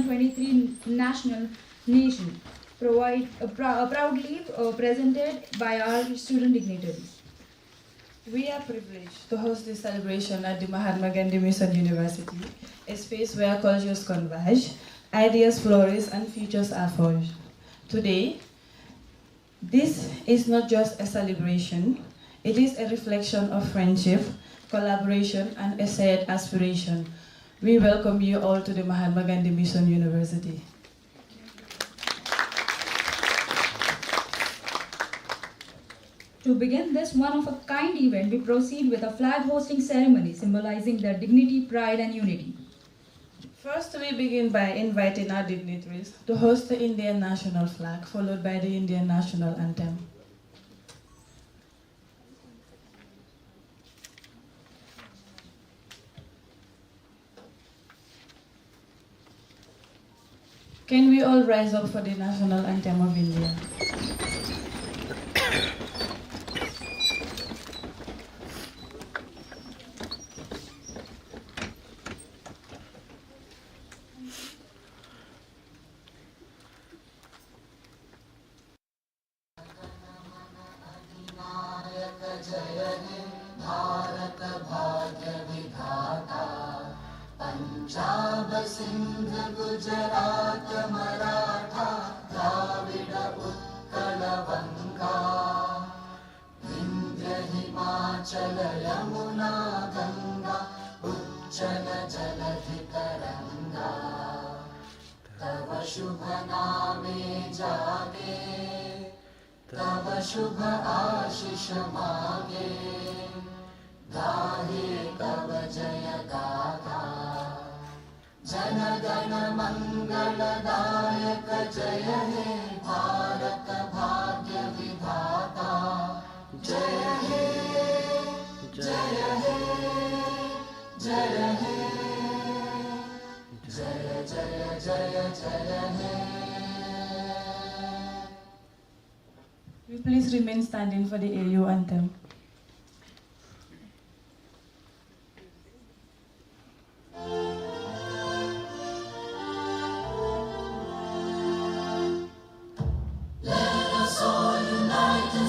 2023 National Nation, proudly presented by our student dignitaries. We are privileged to host this celebration at the Mahatma Gandhi Mission University, a space where cultures converge, ideas flourish, and futures are forged. Today, this is not just a celebration, it is a reflection of friendship, collaboration, and a shared aspiration. We welcome you all to the Mahatma Gandhi Mission University. To begin this one-of-a-kind event, we proceed with a flag hosting ceremony symbolizing their dignity, pride, and unity. First, we begin by inviting our dignitaries to host the Indian national flag, followed by the Indian national anthem. Can we all rise up for the national anthem of India? Punjab Sindh Gujarat Maratha Dravid Utkal बंगा विंध्य हिमाचल यमुना गंगा उच्चल जलधि तरंगा तव शुभ नामे जागे तव शुभ आशीष मागे गाहे तव जय गाथा जन गण मंगलदायक जय हे भारत भाग्य विधाता जय हे जय हे जय हे जय जय जय जय हे. Will you please remain standing for the AU anthem?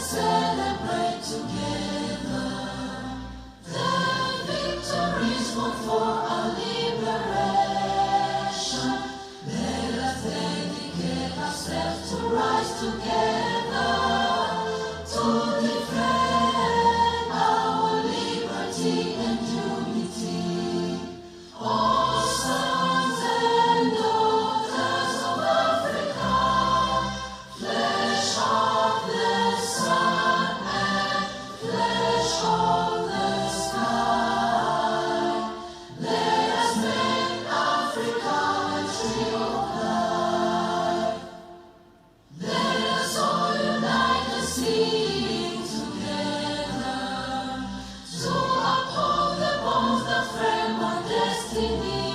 Celebrate together the victories won for our liberation. Let us dedicate ourselves to rise together to defend our liberty and unity. All sons and daughters of Africa, flesh of the sun and flesh of the sky. Let us make Africa a tree of life. Let us all unite and sing together to uphold the bonds that frame our destiny.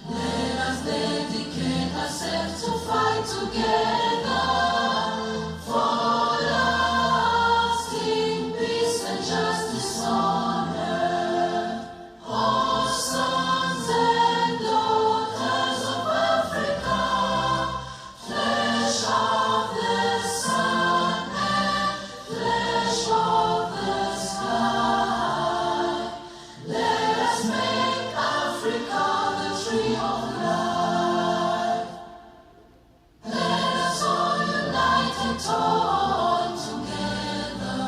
Let us dedicate ourselves to fight together for lasting peace and justice on earth. All sons and daughters of Africa, flesh of the sun and flesh of the sky. Let us make Africa the tree of life. Let us all unite and toil together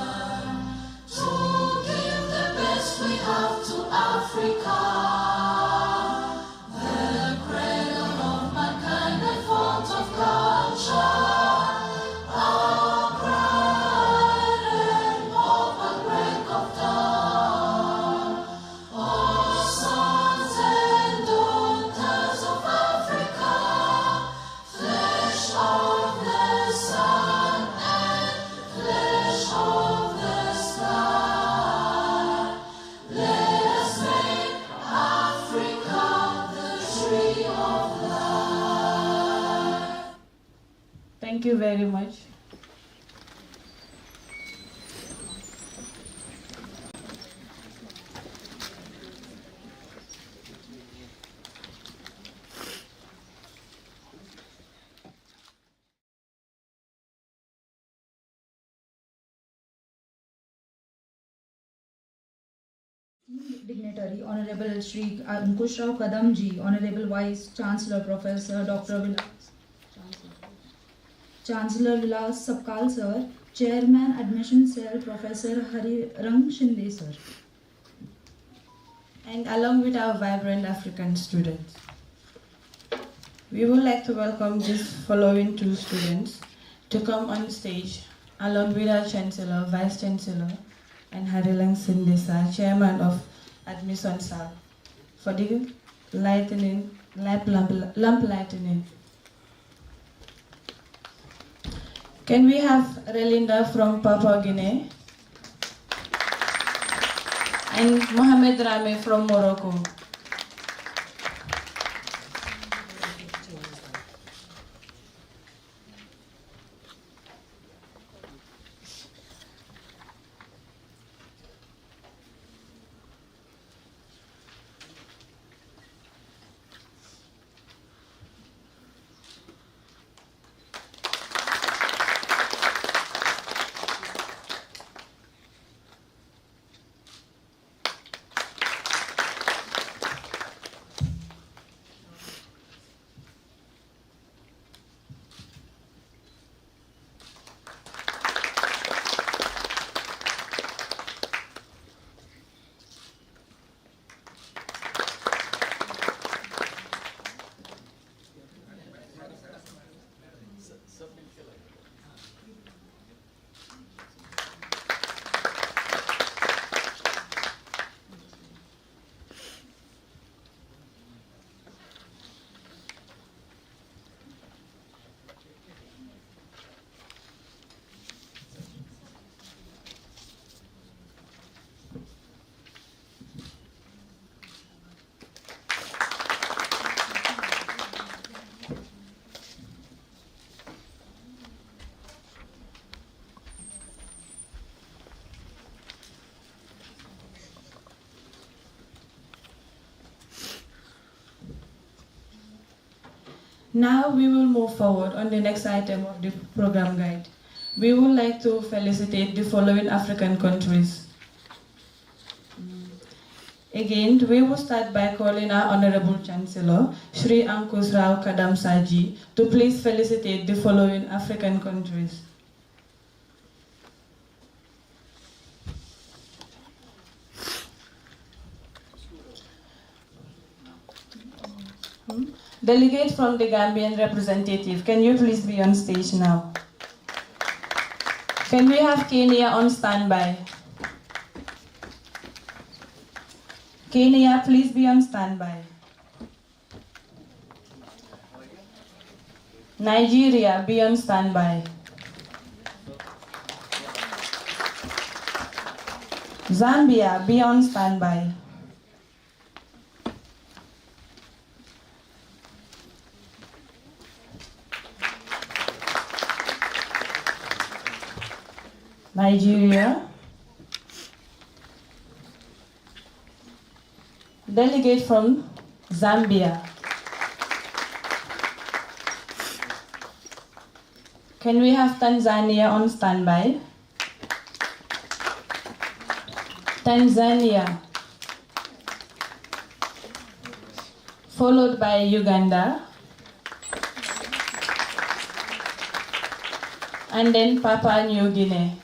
to give the best we have to Africa, the cradle of mankind and font of culture, our pride and hope and break of dawn. All sons and daughters of Africa, flesh of the sun and flesh of the sky. Let us make Africa the tree of life. Thank you very much. Dignitary, Honorable Shri Ankush Rao Kadamji, Honorable Vice Chancellor Professor Dr. Chancellor Vilas Sapkal Sir, Chairman Admission Cell Professor Hari Rang Shinde Sir. And along with our vibrant African students. We would like to welcome these following two students to come on stage along with our Chancellor, Vice Chancellor, and Harilang Sindesa, Chairman of Admission Cell, for the lamp lightning. Can we have Relinda from Papua Guinea? And Mohamed Rame from Morocco. Now we will move forward on the next item of the program guide. We would like to felicitate the following African countries. Again, we will start by calling our Honorable Chancellor, Shri Ankush Rao Kadamsaji, to please felicitate the following African countries. Delegate from the Gambian representative, can you please be on stage now? Can we have Kenya on standby? Kenya, please be on standby. Nigeria, be on standby. Zambia, be on standby. Nigeria. Delegate from Zambia. Can we have Tanzania on standby? Tanzania. Followed by Uganda. And then Papua New Guinea.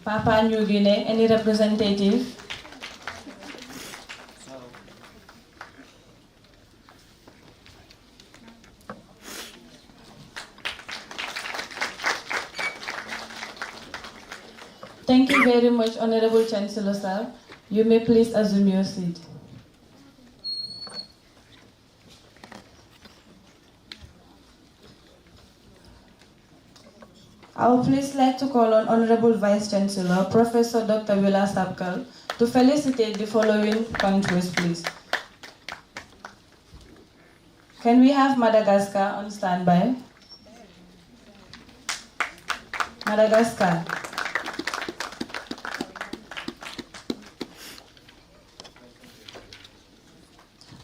Papua New Guinea, any representative? Thank you very much, Honorable Chancellor Sir. You may please assume your seat. I would please like to call on Honorable Vice Chancellor, Professor Dr. Willa Sapkal, to felicitate the following countries, please. Can we have Madagascar on standby? Madagascar.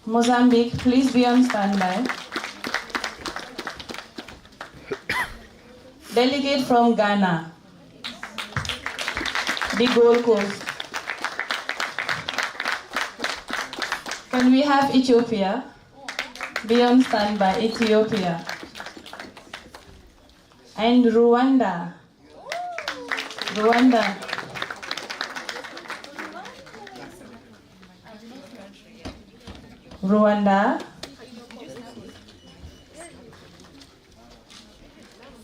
Mozambique, please be on standby. Delegate from Ghana, the Gold Coast. Can we have Ethiopia? Be on standby, Ethiopia. And Rwanda. Rwanda. Rwanda.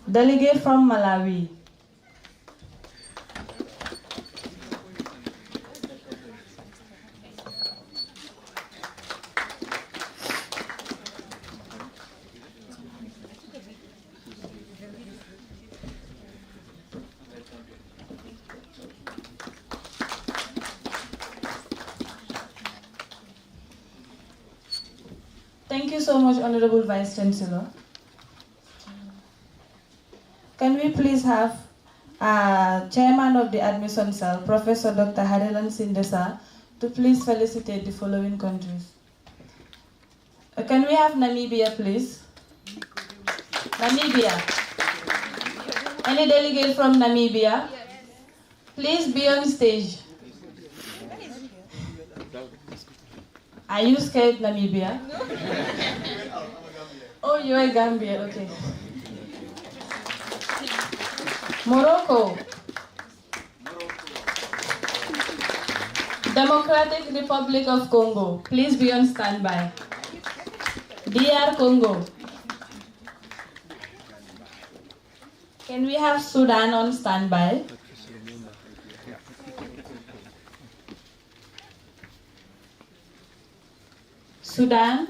Delegate from Malawi. Thank you so much, Honorable Vice Chancellor. Can we please have Chairman of the Admission Cell, Professor Dr. Harilan Sindesa, to please felicitate the following countries. Can we have Namibia, please? Namibia. Any delegate from Namibia? Please be on stage. Are you scared, Namibia? Oh, you're Gambia, okay. Morocco. Democratic Republic of Congo. Please be on standby. DR Congo. Can we have Sudan on standby? Sudan.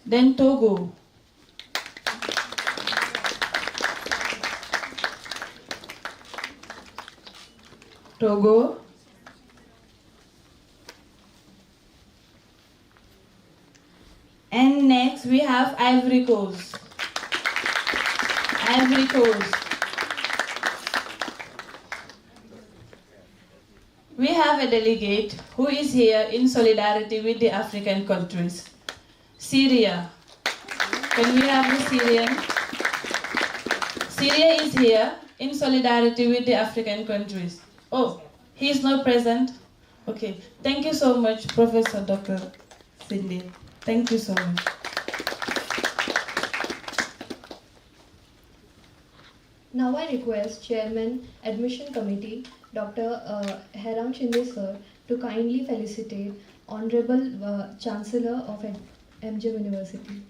Then Togo. Togo. And next we have Ivory Coast. Ivory Coast. We have a delegate who is here in solidarity with the African countries. Syria. Can we have the Syrian? Syria is here in solidarity with the African countries. Oh, he is not present? Okay. Thank you so much, Professor Dr. Cindy. Thank you so much. Now I request Chairman Admission Committee, Dr. Heran Shinde sir, to kindly felicitate Honorable Chancellor of MGM University.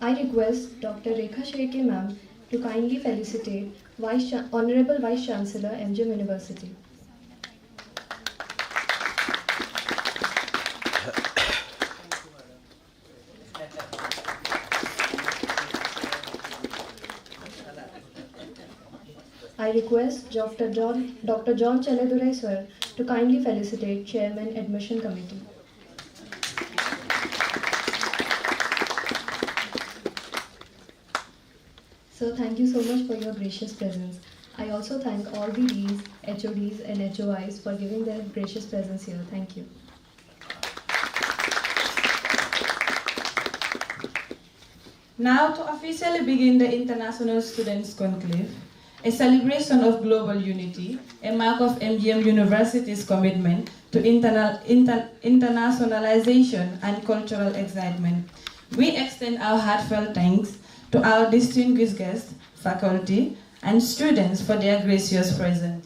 I request Dr. Rekha Sheke ma'am to kindly felicitate Honorable Vice Chancellor, MGM University. I request Dr. John Chaladurai sir to kindly felicitate Chairman Admission Committee. Sir, thank you so much for your gracious presence. I also thank all the Deans, HODs and HOIs for giving their gracious presence here. Thank you. Now to officially begin the International Students Conclave, a celebration of global unity, a mark of MGM University's commitment to internationalization and cultural excitement. We extend our heartfelt thanks to our distinguished guests, faculty, and students for their gracious presence.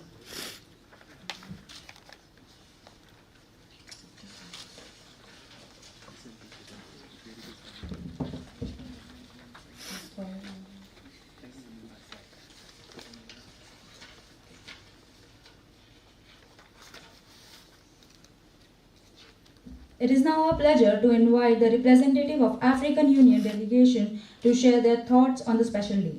It is now our pleasure to invite the representative of African Union delegation to share their thoughts on the special day.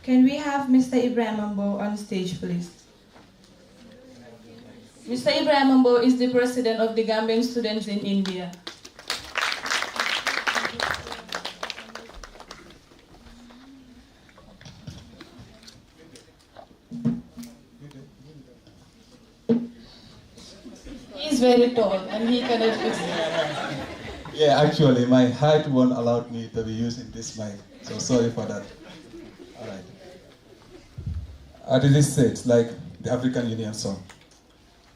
Can we have Mr. Ibrahim Ambo on stage, please? Mr. Ibrahim Ambo is the president of the Gambian students in India. He is very tall and he cannot fix it. Yeah, actually, my height won't allow me to be using this mic, so sorry for that. All right. As it is said, like the African Union song,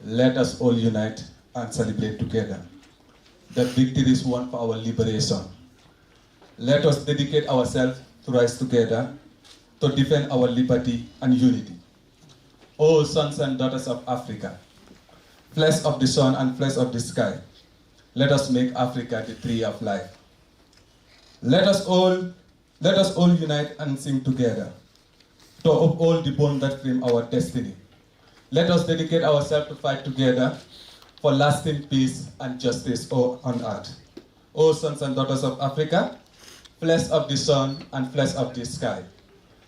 let us all unite and celebrate together. The victory is won for our liberation. Let us dedicate ourselves to rise together to defend our liberty and unity. All sons and daughters of Africa, flesh of the sun and flesh of the sky, let us make Africa the tree of life. Let us all unite and sing together to uphold the bond that frame our destiny. Let us dedicate ourselves to fight together for lasting peace and justice on earth. O sons and daughters of Africa, flesh of the sun and flesh of the sky,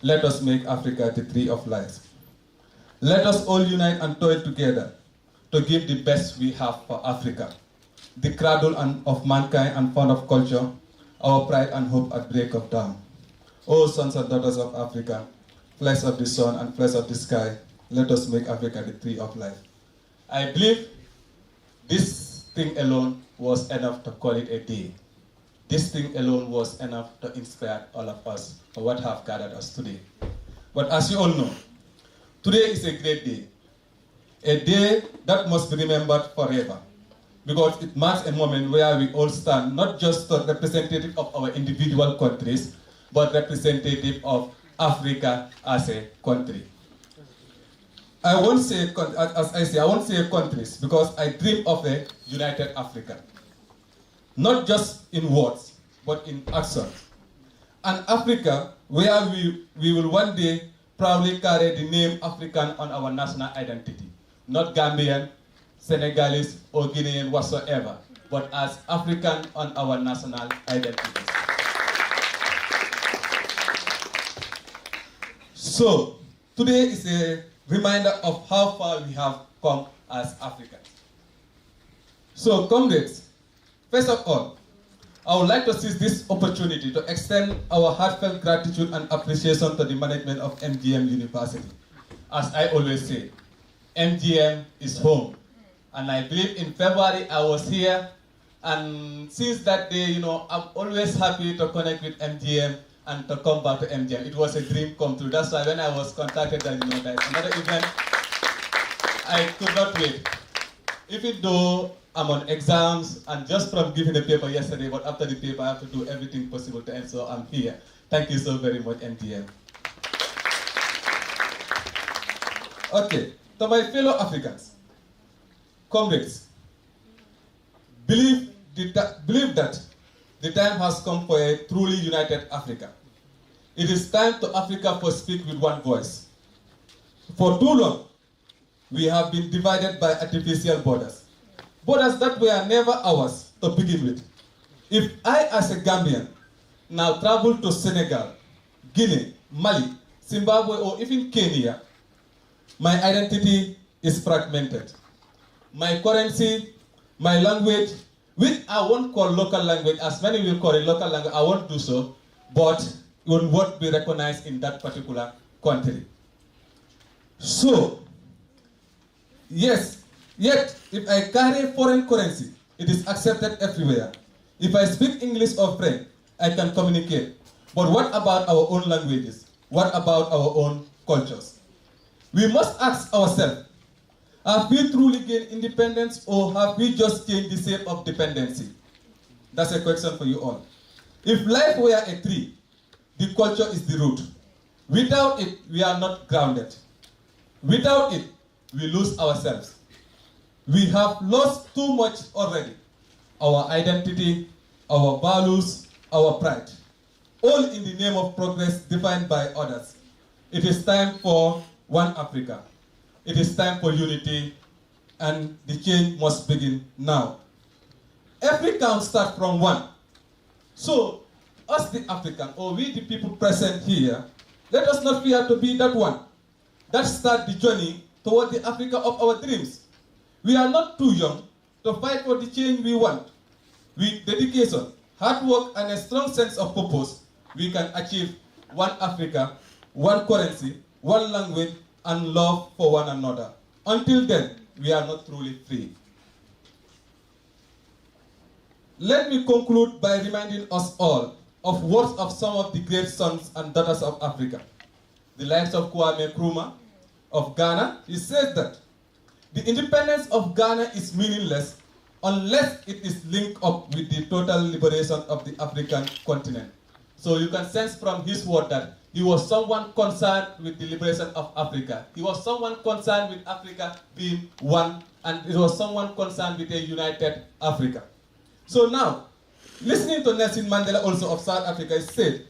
let us make Africa the tree of life. Let us all unite and toil together to give the best we have for Africa, the cradle of mankind and fount of culture, our pride and hope at break of dawn. O sons and daughters of Africa, flesh of the sun and flesh of the sky, let us make Africa the tree of life. I believe this thing alone was enough to call it a day. This thing alone was enough to inspire all of us for what have gathered us today. But as you all know, today is a great day. A day that must be remembered forever, because it marks a moment where we all stand, not just representative of our individual countries, but representative of Africa as a country. I won't say countries, because I dream of a united Africa. Not just in words, but in action. An Africa where we will one day proudly carry the name African on our national identity. Not Gambian, Senegalese, or Guinean whatsoever, but as African on our national identities. So, today is a reminder of how far we have come as Africans. So, comrades, first of all, I would like to seize this opportunity to extend our heartfelt gratitude and appreciation to the management of MGM University. As I always say, MGM is home. And I believe in February I was here, and since that day, I'm always happy to connect with MGM and to come back to MGM. It was a dream come true. That's why when I was contacted that, there's another event, I could not wait. Even though I'm on exams and just from giving the paper yesterday, but after the paper I have to do everything possible to end, so I'm here. Thank you so very much, MGM. Okay, to my fellow Africans, comrades, believe that the time has come for a truly united Africa. It is time to Africa to speak with one voice. For too long, we have been divided by artificial borders. Borders that were never ours to begin with. If I, as a Gambian, now travel to Senegal, Guinea, Mali, Zimbabwe, or even Kenya, my identity is fragmented. My currency, my language, which I won't call local language, as many will call it local language, I won't do so, but it will not be recognized in that particular country. So, yes, yet if I carry foreign currency, it is accepted everywhere. If I speak English or French, I can communicate. But what about our own languages? What about our own cultures? We must ask ourselves, have we truly gained independence, or have we just changed the shape of dependency? That's a question for you all. If life were a tree, the culture is the root. Without it, we are not grounded. Without it, we lose ourselves. We have lost too much already. Our identity, our values, our pride. All in the name of progress defined by others. It is time for one Africa. It is time for unity, and the change must begin now. Every count starts from one. So, us the African, or we the people present here, Let us not fear to be that one. That start the journey toward the Africa of our dreams. We are not too young to fight for the change we want. With dedication, hard work, and a strong sense of purpose, we can achieve one Africa, one currency, one language, and love for one another. Until then, we are not truly free. Let me conclude by reminding us all of words of some of the great sons and daughters of Africa. The likes of Kwame Nkrumah of Ghana, he says that the independence of Ghana is meaningless unless it is linked up with the total liberation of the African continent. So you can sense from his word that he was someone concerned with the liberation of Africa. He was someone concerned with Africa being one, and it was someone concerned with a united Africa. So now, listening to Nelson Mandela also of South Africa, he said,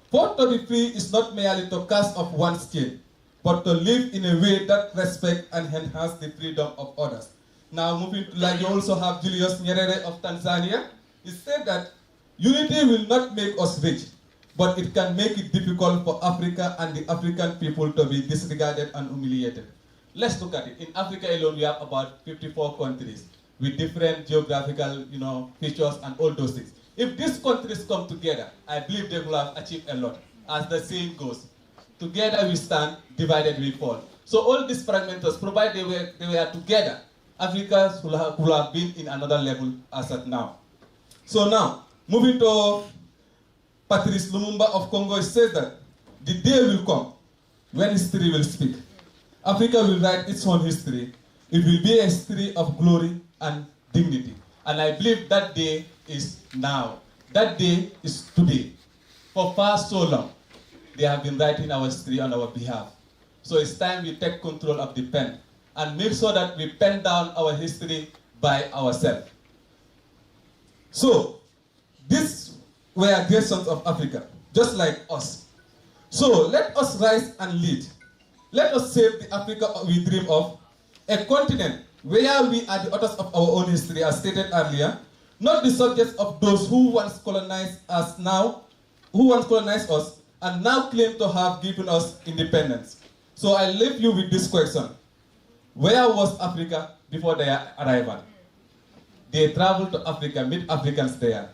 "For to be free is not merely to cast off one's chain, but to live in a way that respects and enhances the freedom of others." Now moving to, like you also have Julius Nyerere of Tanzania, he said that unity will not make us rich, but it can make it difficult for Africa and the African people to be disregarded and humiliated. Let's look at it. In Africa alone, we have about 54 countries with different geographical, features and all those things. If these countries come together, I believe they will have achieved a lot. As the saying goes, together we stand, divided we fall. So all these fragmenters, provided they were together, Africa will have been in another level as at now. So now, moving to Patrice Lumumba of Congo, says that the day will come when history will speak. Africa will write its own history. It will be a history of glory and dignity. And I believe that day is now. That day is today. For far so long, they have been writing our history on our behalf. So it's time we take control of the pen and make sure that we pen down our history by ourselves. So, these were great sons of Africa, just like us. So let us rise and lead. Let us save the Africa we dream of, a continent where we are the authors of our own history, as stated earlier, not the subjects of those who once colonized us and now claim to have given us independence. So I leave you with this question. Where was Africa before their arrival? They traveled to Africa, meet Africans there.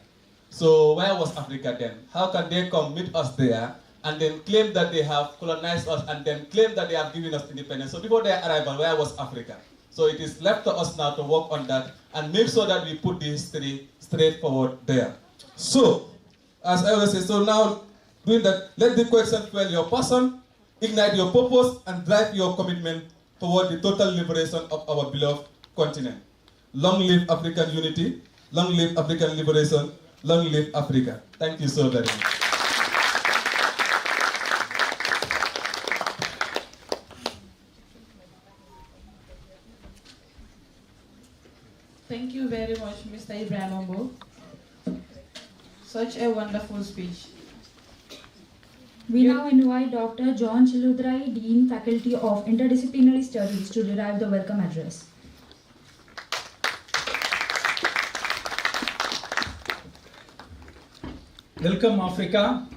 So where was Africa then? How can they come meet us there and then claim that they have colonized us and then claim that they have given us independence? So before their arrival, where was Africa? So it is left to us now to work on that and make sure that we put the history straight forward there. So, as I always say, so now doing that, let the question fuel your passion, ignite your purpose, and drive your commitment toward the total liberation of our beloved continent. Long live African unity, long live African liberation, long live Africa. Thank you so very much. Thank you very much, Mr. Ibrahimombo. Such a wonderful speech. We now invite Dr. John Chiludrai, Dean, Faculty of Interdisciplinary Studies, to derive the welcome address. Welcome, Africa.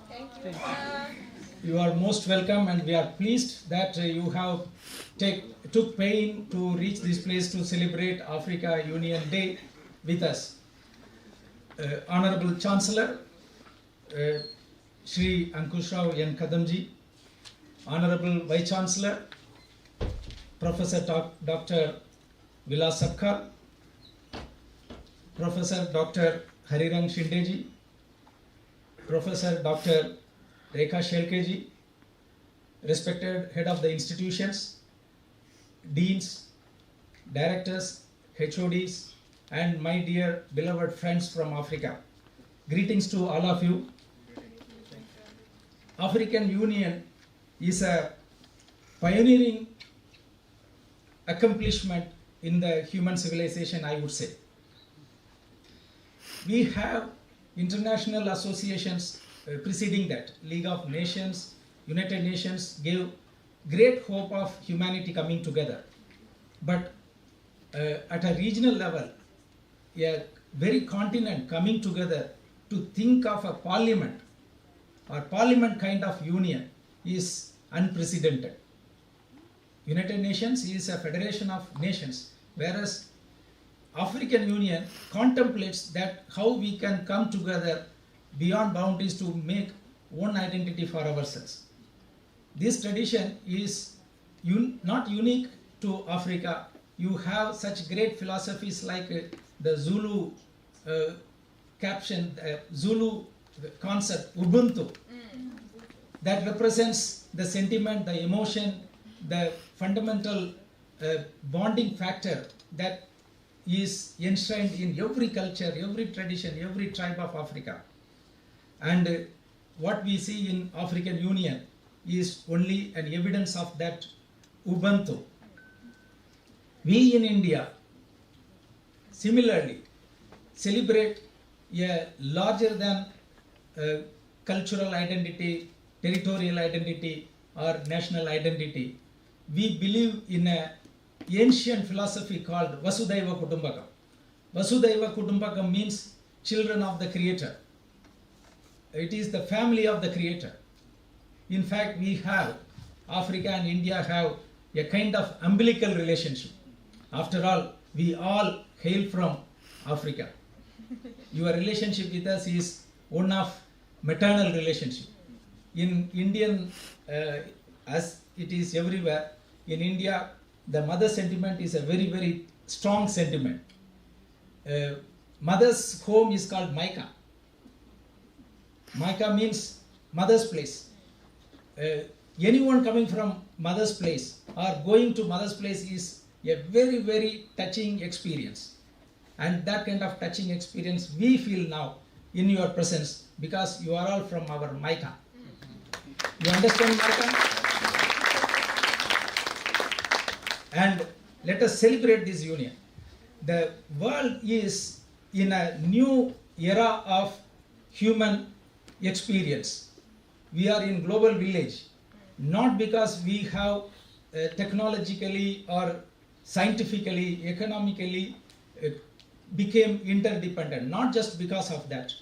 Thank you. You are most welcome, and we are pleased that you have took pain to reach this place to celebrate Africa Union Day with us. Honorable Chancellor, Shri Ankushrao N. Kadamji, Honorable Vice Chancellor, Professor Dr. Vilas Sabkar, Professor Dr. Harirang Shindeji, Professor Dr. Rekha Shelkeji, respected head of the institutions, deans, directors, HODs, and my dear beloved friends from Africa. Greetings to all of you. African Union is a pioneering accomplishment in the human civilization, I would say. We have international associations preceding that. League of Nations, United Nations gave great hope of humanity coming together. But at a regional level, a very continent coming together to think of a parliament or parliament kind of union is unprecedented. United Nations is a federation of nations, whereas African Union contemplates that how we can come together beyond boundaries to make one identity for ourselves. This tradition is not unique to Africa. You have such great philosophies like the Zulu caption, Zulu concept, Ubuntu, that represents the sentiment, the emotion, the fundamental bonding factor that is enshrined in every culture, every tradition, every tribe of Africa. And what we see in African Union is only an evidence of that Ubuntu. We in India similarly celebrate a larger than cultural identity, territorial identity, or national identity. We believe in an ancient philosophy called Vasudhaiva Kutumbakam. Vasudhaiva Kutumbakam means children of the Creator. It is the family of the Creator. In fact, we have, Africa and India have a kind of umbilical relationship. After all, we all hail from Africa. Your relationship with us is one of maternal relationship. In Indian, as it is everywhere, in India, the mother sentiment is a very, very strong sentiment. Mother's home is called Maika. Maika means mother's place. Anyone coming from mother's place or going to mother's place is a very, very touching experience. And that kind of touching experience we feel now in your presence because you are all from our Maika. You understand Maika? And let us celebrate this union. The world is in a new era of human experience. We are in global village, not because we have technologically or scientifically, economically became interdependent, not just because of that.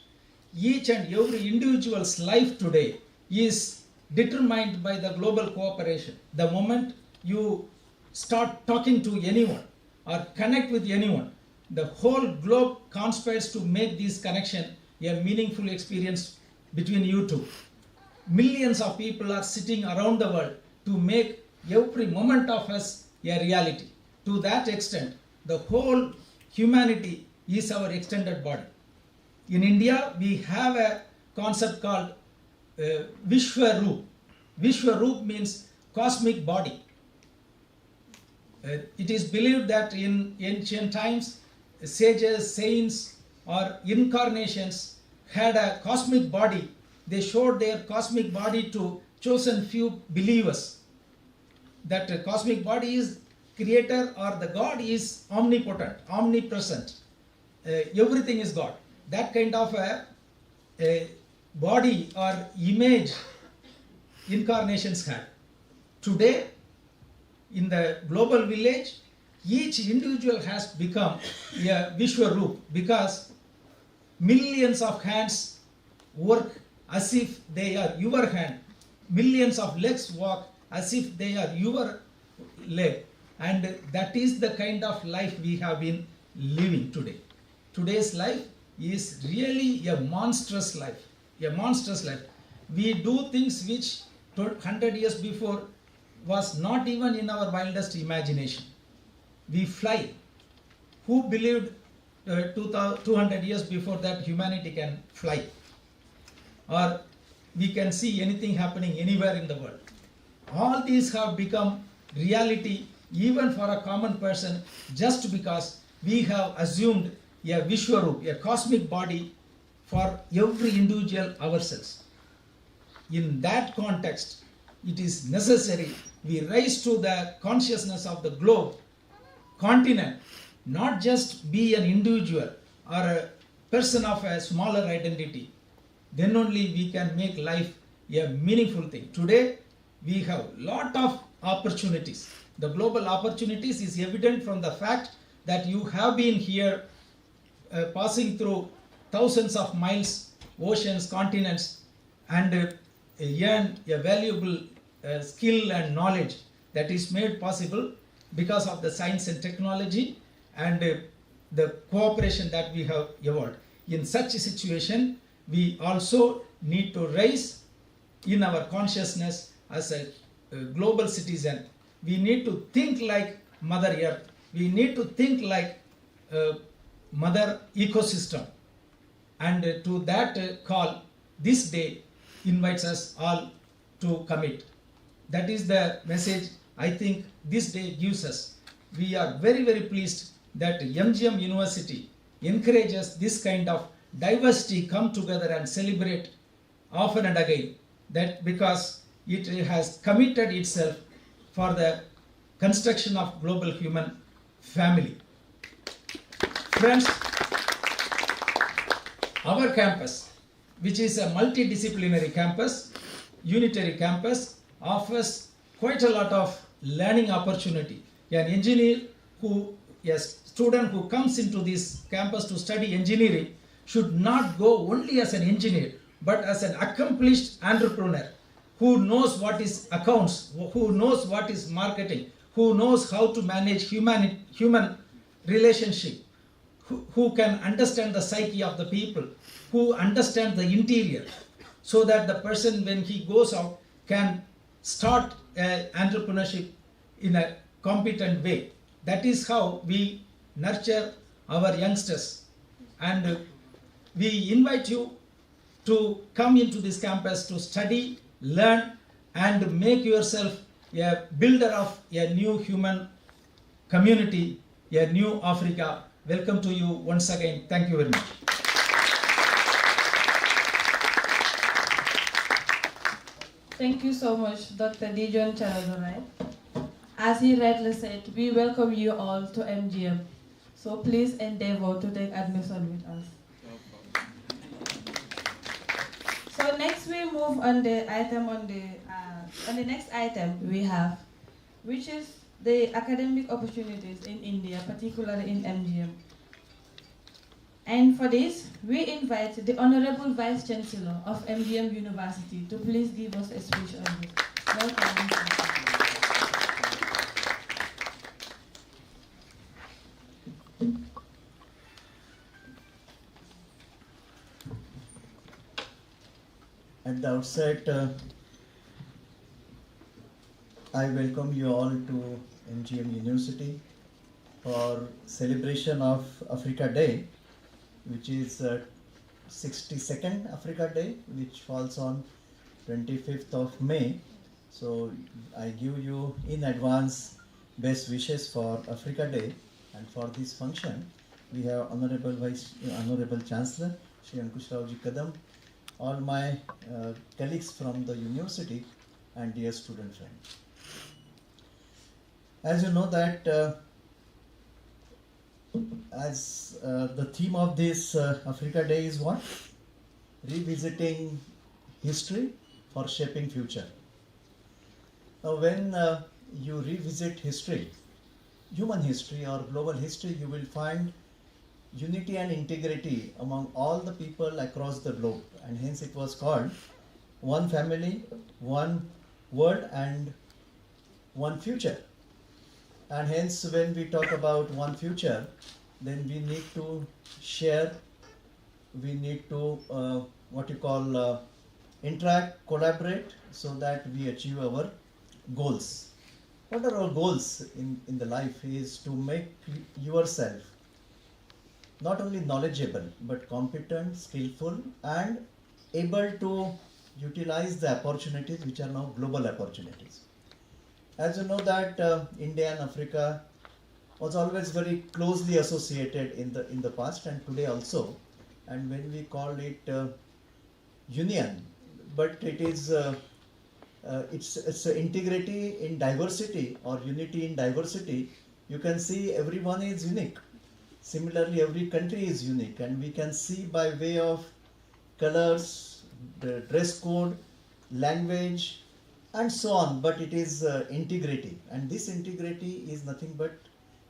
Each and every individual's life today is determined by the global cooperation. The moment you start talking to anyone or connect with anyone, the whole globe conspires to make this connection a meaningful experience between you two. Millions of people are sitting around the world to make every moment of us a reality. To that extent, the whole humanity is our extended body. In India, we have a concept called Vishwaroop. Vishwaroop means cosmic body. It is believed that in ancient times, sages, saints, or incarnations had a cosmic body. They showed their cosmic body to chosen few believers. That cosmic body is creator or the God is omnipotent, omnipresent. Everything is God. That kind of a body or image incarnations had. Today, in the global village, each individual has become a Vishwaroop because millions of hands work as if they are your hand. Millions of legs walk as if they are your leg. And that is the kind of life we have been living today. Today's life is really a monstrous life. A monstrous life. We do things which 100 years before was not even in our wildest imagination. We fly. Who believed 200 years before that humanity can fly? Or we can see anything happening anywhere in the world. All these have become reality even for a common person just because we have assumed a Vishwaroop, a cosmic body for every individual ourselves. In that context, it is necessary we rise to the consciousness of the globe, continent, not just be an individual or a person of a smaller identity. Then only we can make life a meaningful thing. Today, we have lot of opportunities. The global opportunities is evident from the fact that you have been here passing through thousands of miles, oceans, continents, and earn a valuable skill and knowledge that is made possible because of the science and technology and the cooperation that we have evolved. In such a situation, we also need to raise in our consciousness as a global citizen. We need to think like Mother Earth. We need to think like Mother Ecosystem. And to that call, this day invites us all to commit. That is the message I think this day gives us. We are very, very pleased that MGM University encourages this kind of diversity come together and celebrate often and again. That because it has committed itself for the construction of global human family. Friends, our campus, which is a multidisciplinary campus, unitary campus, offers quite a lot of learning opportunity. An engineer a student who comes into this campus to study engineering should not go only as an engineer, but as an accomplished entrepreneur who knows what is accounts, who knows what is marketing, who knows how to manage human relationship, who can understand the psyche of the people, who understand the interior, so that the person when he goes out can start entrepreneurship in a competent way. That is how we nurture our youngsters. And we invite you to come into this campus to study, learn, and make yourself a builder of a new human community, a new Africa. Welcome to you once again. Thank you very much. Thank you so much, Dr. Dijon Charadorai. As he rightly said, we welcome you all to MGM. So please endeavor to take admission with us. So next we move on the item on the next item we have, which is the academic opportunities in India, particularly in MGM. And for this, we invite the Honorable Vice Chancellor of MGM University to please give us a speech on this. Welcome. At the outset, I welcome you all to MGM University for celebration of Africa Day, which is 62nd Africa Day, which falls on 25th of May. So I give you in advance best wishes for Africa Day. And for this function, we have Honorable Chancellor, Shri Ankush Raoji Kadam, all my colleagues from the university, and dear student friends. As you know that the theme of this Africa Day is what? Revisiting history for shaping future. Now when you revisit history, human history or global history, you will find unity and integrity among all the people across the globe, and hence it was called one family, one world and one future. And hence when we talk about one future, then we need to share, we need to interact, collaborate, so that we achieve our goals. What are our goals in the life is to make yourself not only knowledgeable, but competent, skillful, and able to utilize the opportunities which are now global opportunities. As you know that India and Africa was always very closely associated in the past and today also. And when we call it union, but it is it's integrity in diversity or unity in diversity. You can see everyone is unique. Similarly, every country is unique, and we can see by way of colors, the dress code, language, and so on, but it is integrity, and this integrity is nothing but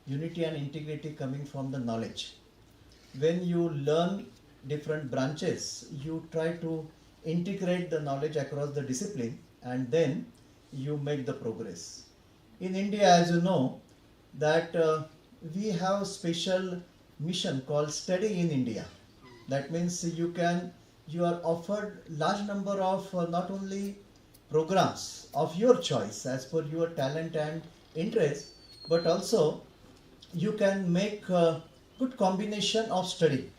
unity and integrity coming from the knowledge. When you learn different branches, you try to integrate the knowledge across the discipline, and then you make the progress. In India, as you know, that we have special mission called Study in India. That means you are offered large number of not only programs of your choice as per your talent and interest, but also you can make a good combination of study.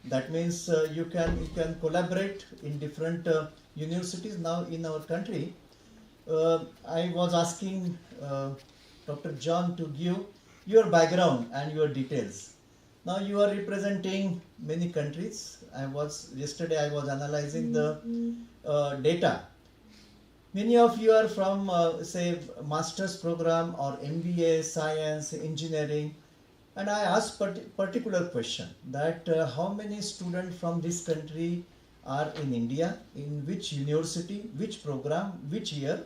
That means you can collaborate in different universities. Now in our country, I was asking Dr. John to give your background and your details. Now you are representing many countries. Yesterday I was analyzing the data. Many of you are from say master's program or MBA, science, engineering, and I asked particular question that how many students from this country are in India, in which university, which program, which year,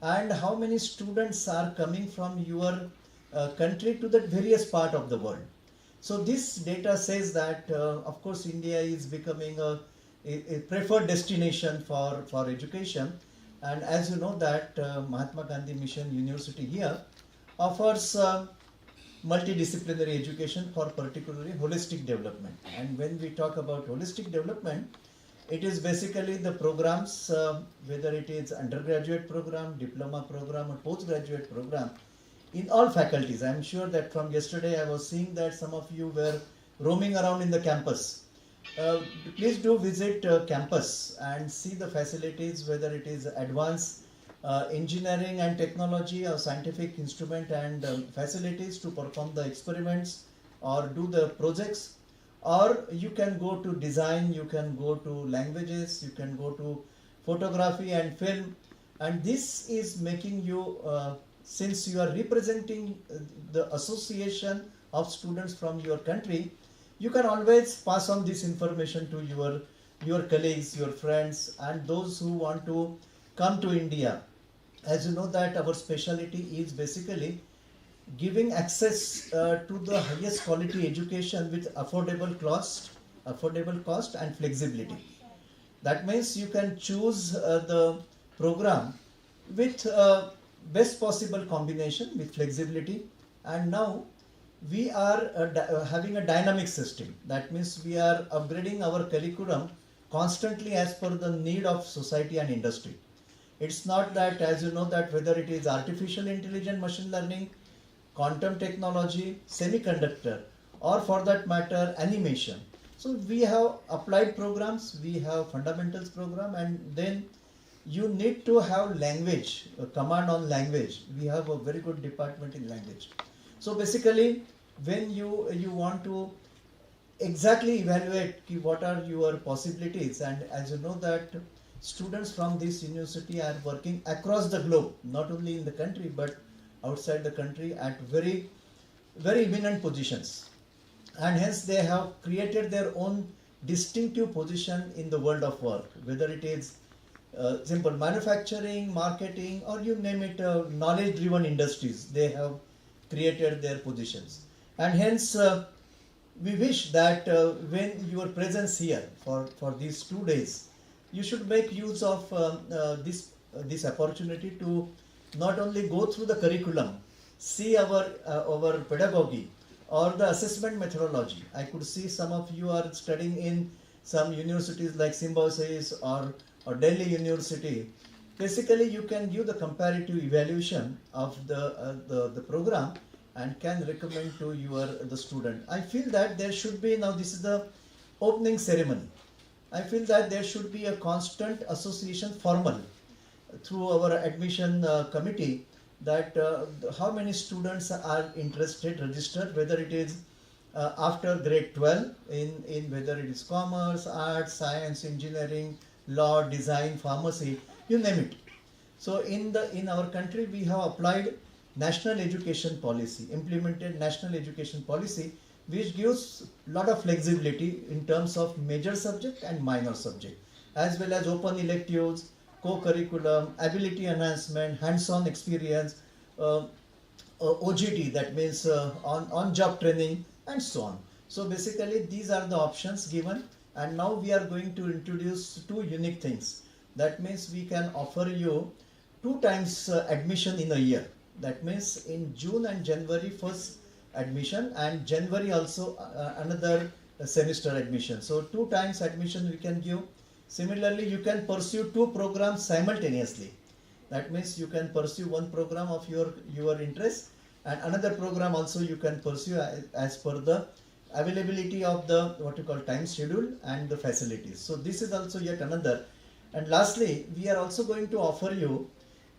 and how many students are coming from your country to the various part of the world. So this data says that of course India is becoming a preferred destination for education, and as you know that Mahatma Gandhi Mission University here offers multidisciplinary education for particularly holistic development. And when we talk about holistic development, it is basically the programs, whether it is undergraduate program, diploma program or postgraduate program, in all faculties. I am sure that from yesterday I was seeing that some of you were roaming around in the campus. Please do visit campus and see the facilities, whether it is advanced engineering and technology or scientific instrument and facilities to perform the experiments or do the projects, or you can go to design, you can go to languages, you can go to photography and film, and this is making you since you are representing the association of students from your country, you can always pass on this information to your colleagues, your friends, and those who want to come to India. As you know that our specialty is basically giving access to the highest quality education with affordable cost and flexibility. That means you can choose the program with best possible combination with flexibility. And now we are having a dynamic system. That means we are upgrading our curriculum constantly as per the need of society and industry. It's not that, as you know, that whether it is artificial intelligence, machine learning, quantum technology, semiconductor, or for that matter animation. So we have applied programs, we have fundamentals program, and then you need to have language, a command on language. We have a very good department in language. So basically when you want to exactly evaluate what are your possibilities, and as you know that students from this university are working across the globe, not only in the country but outside the country at very, very eminent positions, and hence they have created their own distinctive position in the world of work, whether it is simple manufacturing, marketing, or you name it, knowledge driven industries. They have created their positions, and hence we wish that when your presence here for these 2 days, you should make use of this opportunity to not only go through the curriculum, see our pedagogy or the assessment methodology. I could see some of you are studying in some universities like Symbiosis or Delhi University. Basically, you can give the comparative evaluation of the program and can recommend to the student. I feel that there should be, now this is the opening ceremony, I feel that there should be a constant association formal through our admission committee, that how many students are interested, registered, whether it is after grade 12 in whether it is commerce, arts, science, engineering, law, design, pharmacy, you name it. So in our country we have applied national education policy, implemented national education policy, which gives lot of flexibility in terms of major subject and minor subject, as well as open electives, co-curriculum, ability enhancement, hands-on experience, OGT, that means on-job training, and so on. So basically these are the options given And now we are going to introduce two unique things. That means we can offer you 2 times admission in a year. That means in June and January first admission, and January also another semester admission. So 2 times admission we can give. Similarly, you can pursue 2 programs simultaneously. That means you can pursue one program of your interest, and another program also you can pursue as per the availability of the what you call time schedule and the facilities. So this is also yet another. And lastly, we are also going to offer you,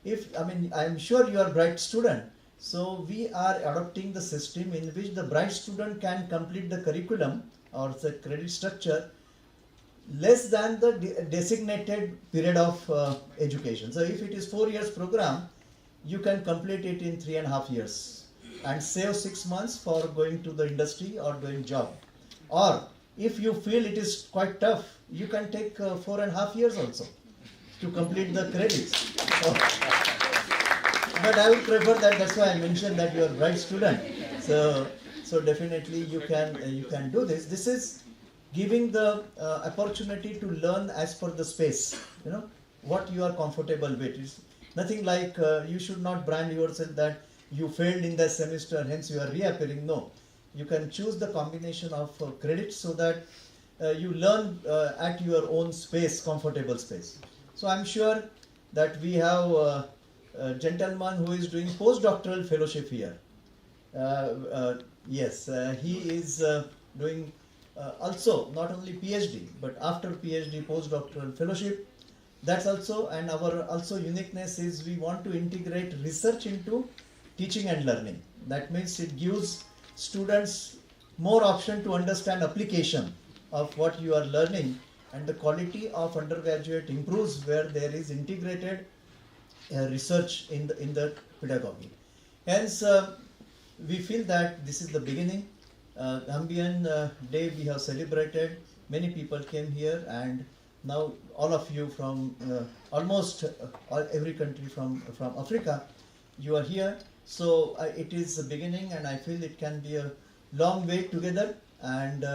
I am sure you are a bright student, so we are adopting the system in which the bright student can complete the curriculum or the credit structure less than the designated period of education. So if it is 4 years program, you can complete it in 3.5 years and save 6 months for going to the industry or doing job. Or if you feel it is quite tough, you can take 4.5 years also to complete the credits. So, but I would prefer that. That's why I mentioned that you are a bright student. So definitely you can do this. This is giving the opportunity to learn as per the space. What you are comfortable with. It's nothing like you should not brand yourself that you failed in the semester, hence you are reappearing. No, you can choose the combination of credits so that you learn at your own space, comfortable space. So I'm sure that we have a gentleman who is doing postdoctoral fellowship here. Yes, he is doing also not only PhD, but after PhD postdoctoral fellowship. That's also, and our also uniqueness is we want to integrate research into teaching and learning. That means it gives students more option to understand application of what you are learning, and the quality of undergraduate improves where there is integrated research in the pedagogy. Hence, we feel that this is the beginning. Gambian Day we have celebrated. Many people came here, and now all of you from almost every country from Africa, you are here. So it is the beginning, and I feel it can be a long way together. And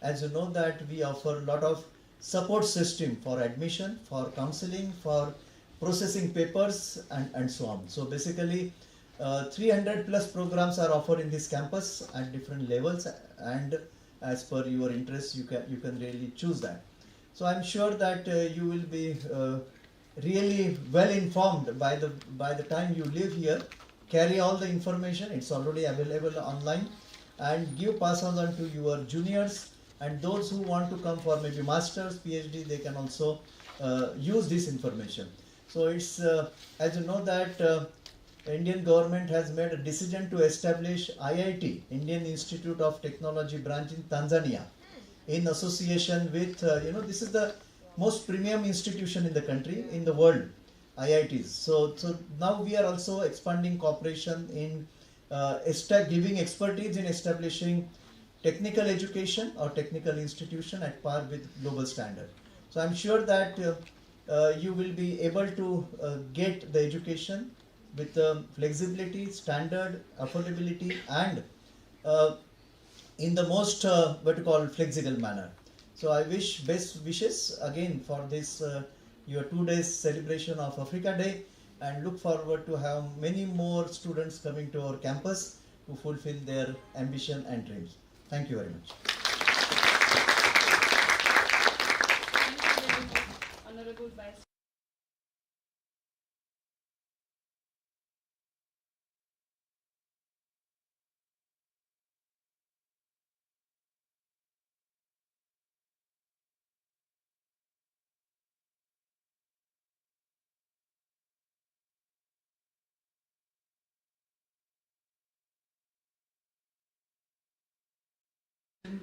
as you know that we offer a lot of support system for admission, for counseling, for processing papers, and so on. So basically 300 plus programs are offered in this campus at different levels, and as per your interest you can really choose that. So I'm sure that you will be really well informed by the time you live here. Carry all the information, it's already available online, and pass on to your juniors, and those who want to come for maybe masters, PhD, they can also use this information. So it's as you know that Indian government has made a decision to establish IIT, Indian Institute of Technology branch in Tanzania, in association with this is the most premium institution in the country, in the world, IITs. So now we are also expanding cooperation in giving expertise in establishing technical education or technical institution at par with global standard. So I'm sure that you will be able to get the education with flexibility, standard, affordability, and in the most what you call flexible manner. So I wish best wishes again for this your 2 days celebration of Africa Day, and look forward to have many more students coming to our campus to fulfill their ambition and dreams. Thank you very much. Honorable Vice.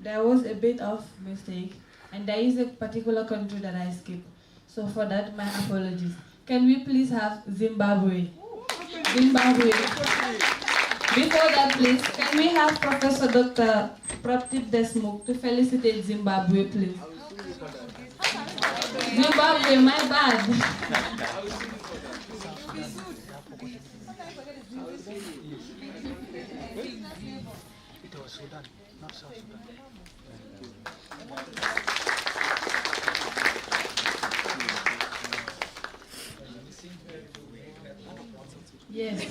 There was a bit of mistake, and there is a particular country that I skipped. So for that, my apologies. Can we please have Zimbabwe? Zimbabwe. Before that, please, can we have Professor Dr. Praptip Desmukh to felicitate Zimbabwe, please? Zimbabwe, my bad. It was Sudan, not South Sudan. Yes.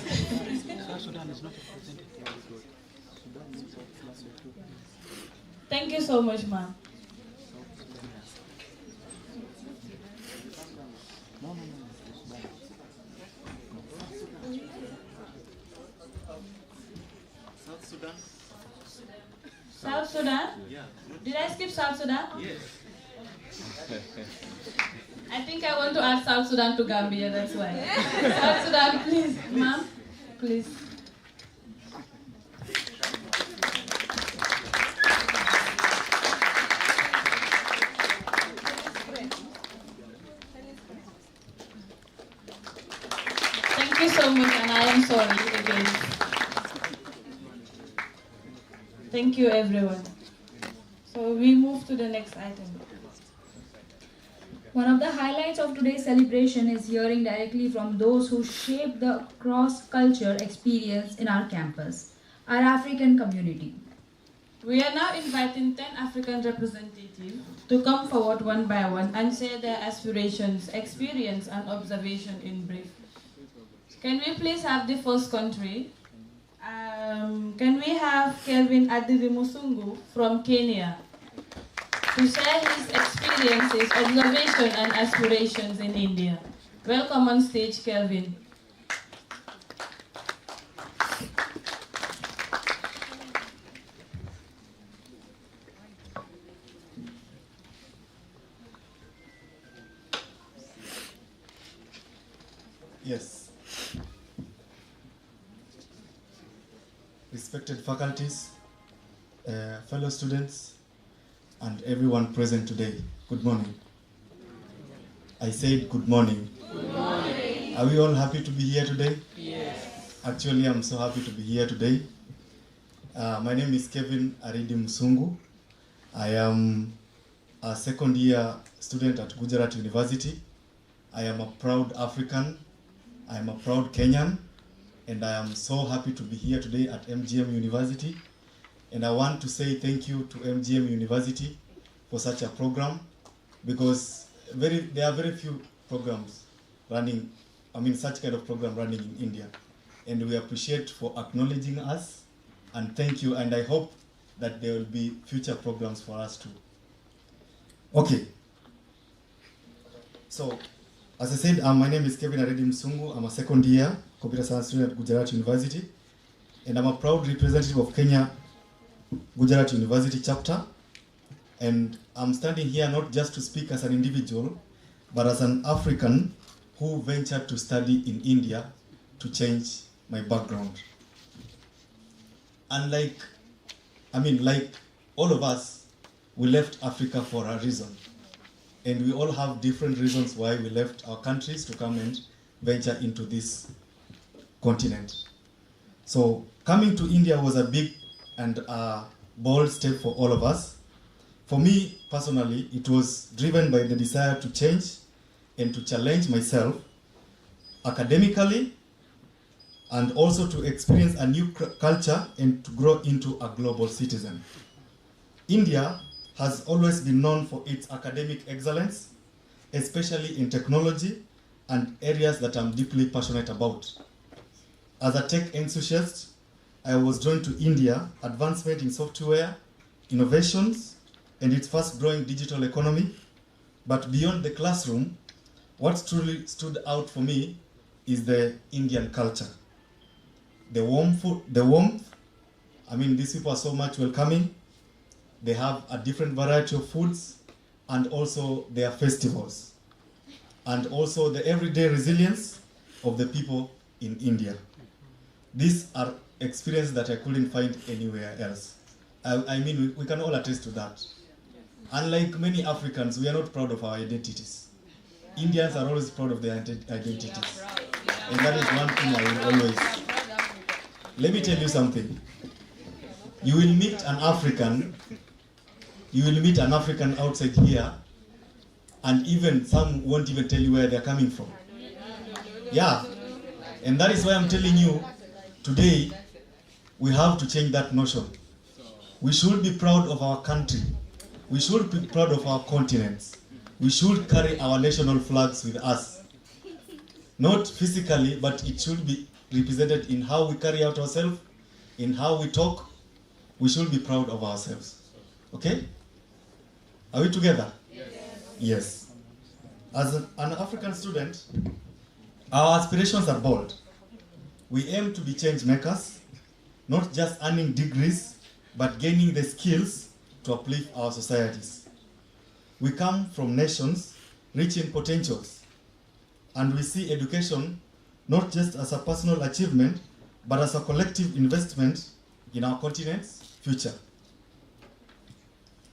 Thank you so much, ma'am. South Sudan? Yeah. Did I skip South Sudan? Yes. I think I want to add South Sudan to Gambia, that's why. South Sudan, please, ma'am, please. Thank you so much, and I am sorry again. Thank you, everyone. So we move to the next item. One of the highlights of today's celebration is hearing directly from those who shape the cross-culture experience in our campus, our African community. We are now inviting 10 African representatives to come forward one by one and share their aspirations, experience, and observation in brief. Can we please have the first country? Can we have Kelvin Adiri Musungu from Kenya to share his experiences, observation, and aspirations in India? Welcome on stage, Kelvin. Yes. Respected faculties, fellow students, and everyone present today, good morning. I said good morning. Good morning. Are we all happy to be here today? Yes. Actually, I'm so happy to be here today. My name is Kevin Aridi Musungu. I am a second year student at Gujarat University. I am a proud African. I am a proud Kenyan. And I am so happy to be here today at MGM University. And I want to say thank you to MGM University for such a program, because there are very few programs running, such kind of program running in India. And we appreciate for acknowledging us, and thank you, and I hope that there will be future programs for us too. Okay. So, as I said, my name is Kevin Aredi Msungu. I'm a second year computer science student at Gujarat University, and I'm a proud representative of Kenya Gujarat University chapter. And I'm standing here not just to speak as an individual, but as an African who ventured to study in India to change my background. And like all of us, we left Africa for a reason. And we all have different reasons why we left our countries to come and venture into this continent. So coming to India was a big and a bold step for all of us. For me personally, it was driven by the desire to change and to challenge myself academically, and also to experience a new culture and to grow into a global citizen. India has always been known for its academic excellence, especially in technology and areas that I'm deeply passionate about. As a tech enthusiast, I was drawn to India, advancement in software, innovations, and its fast-growing digital economy. But beyond the classroom, what truly stood out for me is the Indian culture. The warmth, these people are so much welcoming. They have a different variety of foods, and also their festivals, and also the everyday resilience of the people in India. These are experiences that I couldn't find anywhere else. We can all attest to that. Unlike many Africans, we are not proud of our identities. Indians are always proud of their identities. And that is one thing I will always... Let me tell you something. You will meet an African outside here, and even some won't even tell you where they're coming from. Yeah. And that is why I'm telling you, today, we have to change that notion. We should be proud of our country. We should be proud of our continents. We should carry our national flags with us. Not physically, but it should be represented in how we carry out ourselves, in how we talk. We should be proud of ourselves. Okay? Are we together? Yes. As an African student, our aspirations are bold. We aim to be change makers, not just earning degrees, but gaining the skills to uplift our societies. We come from nations rich in potentials, and we see education not just as a personal achievement, but as a collective investment in our continent's future.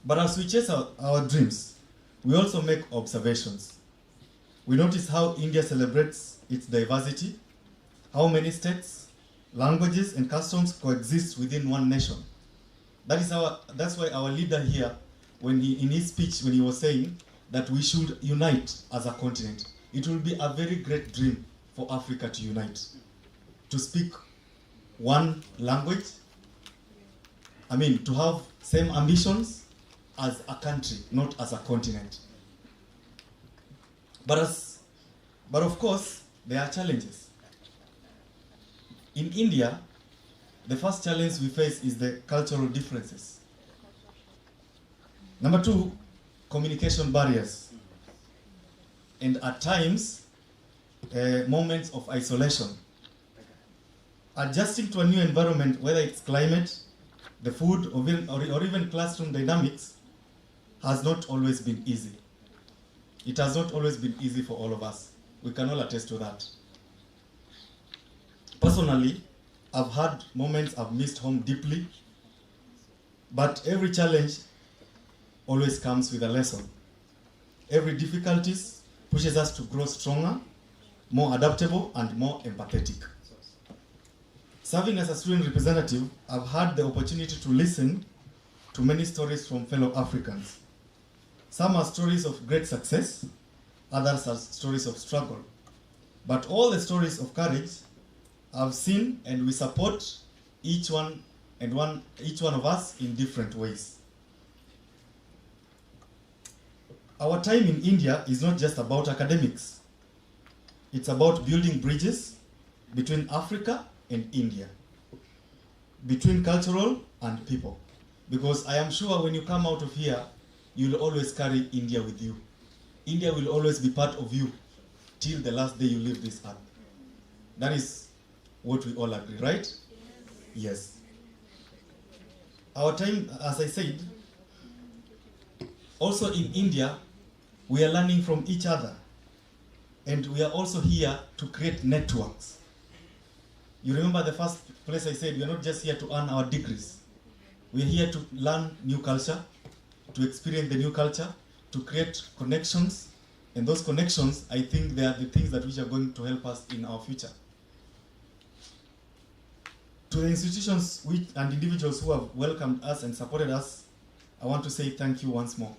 But as we chase our dreams, we also make observations. We notice how India celebrates its diversity, how many states, languages, and customs coexist within one nation. That's why our leader here, in his speech, when he was saying that we should unite as a continent, it will be a very great dream for Africa to unite, to speak one language, to have same ambitions as a country, not as a continent. But of course, there are challenges. In India, the first challenge we face is the cultural differences. Number two, communication barriers. And at times, moments of isolation. Adjusting to a new environment, whether it's climate, the food, or even classroom dynamics, has not always been easy. It has not always been easy for all of us. We can all attest to that. Personally, I've had moments I've missed home deeply, but every challenge always comes with a lesson. Every difficulty pushes us to grow stronger, more adaptable, and more empathetic. Serving as a student representative, I've had the opportunity to listen to many stories from fellow Africans. Some are stories of great success, others are stories of struggle. But all the stories of courage I've seen, and we support each one of us in different ways. Our time in India is not just about academics. It's about building bridges between Africa and India, between cultural and people. Because I am sure when you come out of here, you'll always carry India with you. India will always be part of you till the last day you leave this earth. That is what we all agree, right? Yes. Our time, as I said, also in India, we are learning from each other. And we are also here to create networks. You remember the first place I said, we are not just here to earn our degrees. We are here to learn new culture, to experience the new culture, to create connections. And those connections, I think they are the things that which are going to help us in our future. To the institutions and individuals who have welcomed us and supported us, I want to say thank you once more.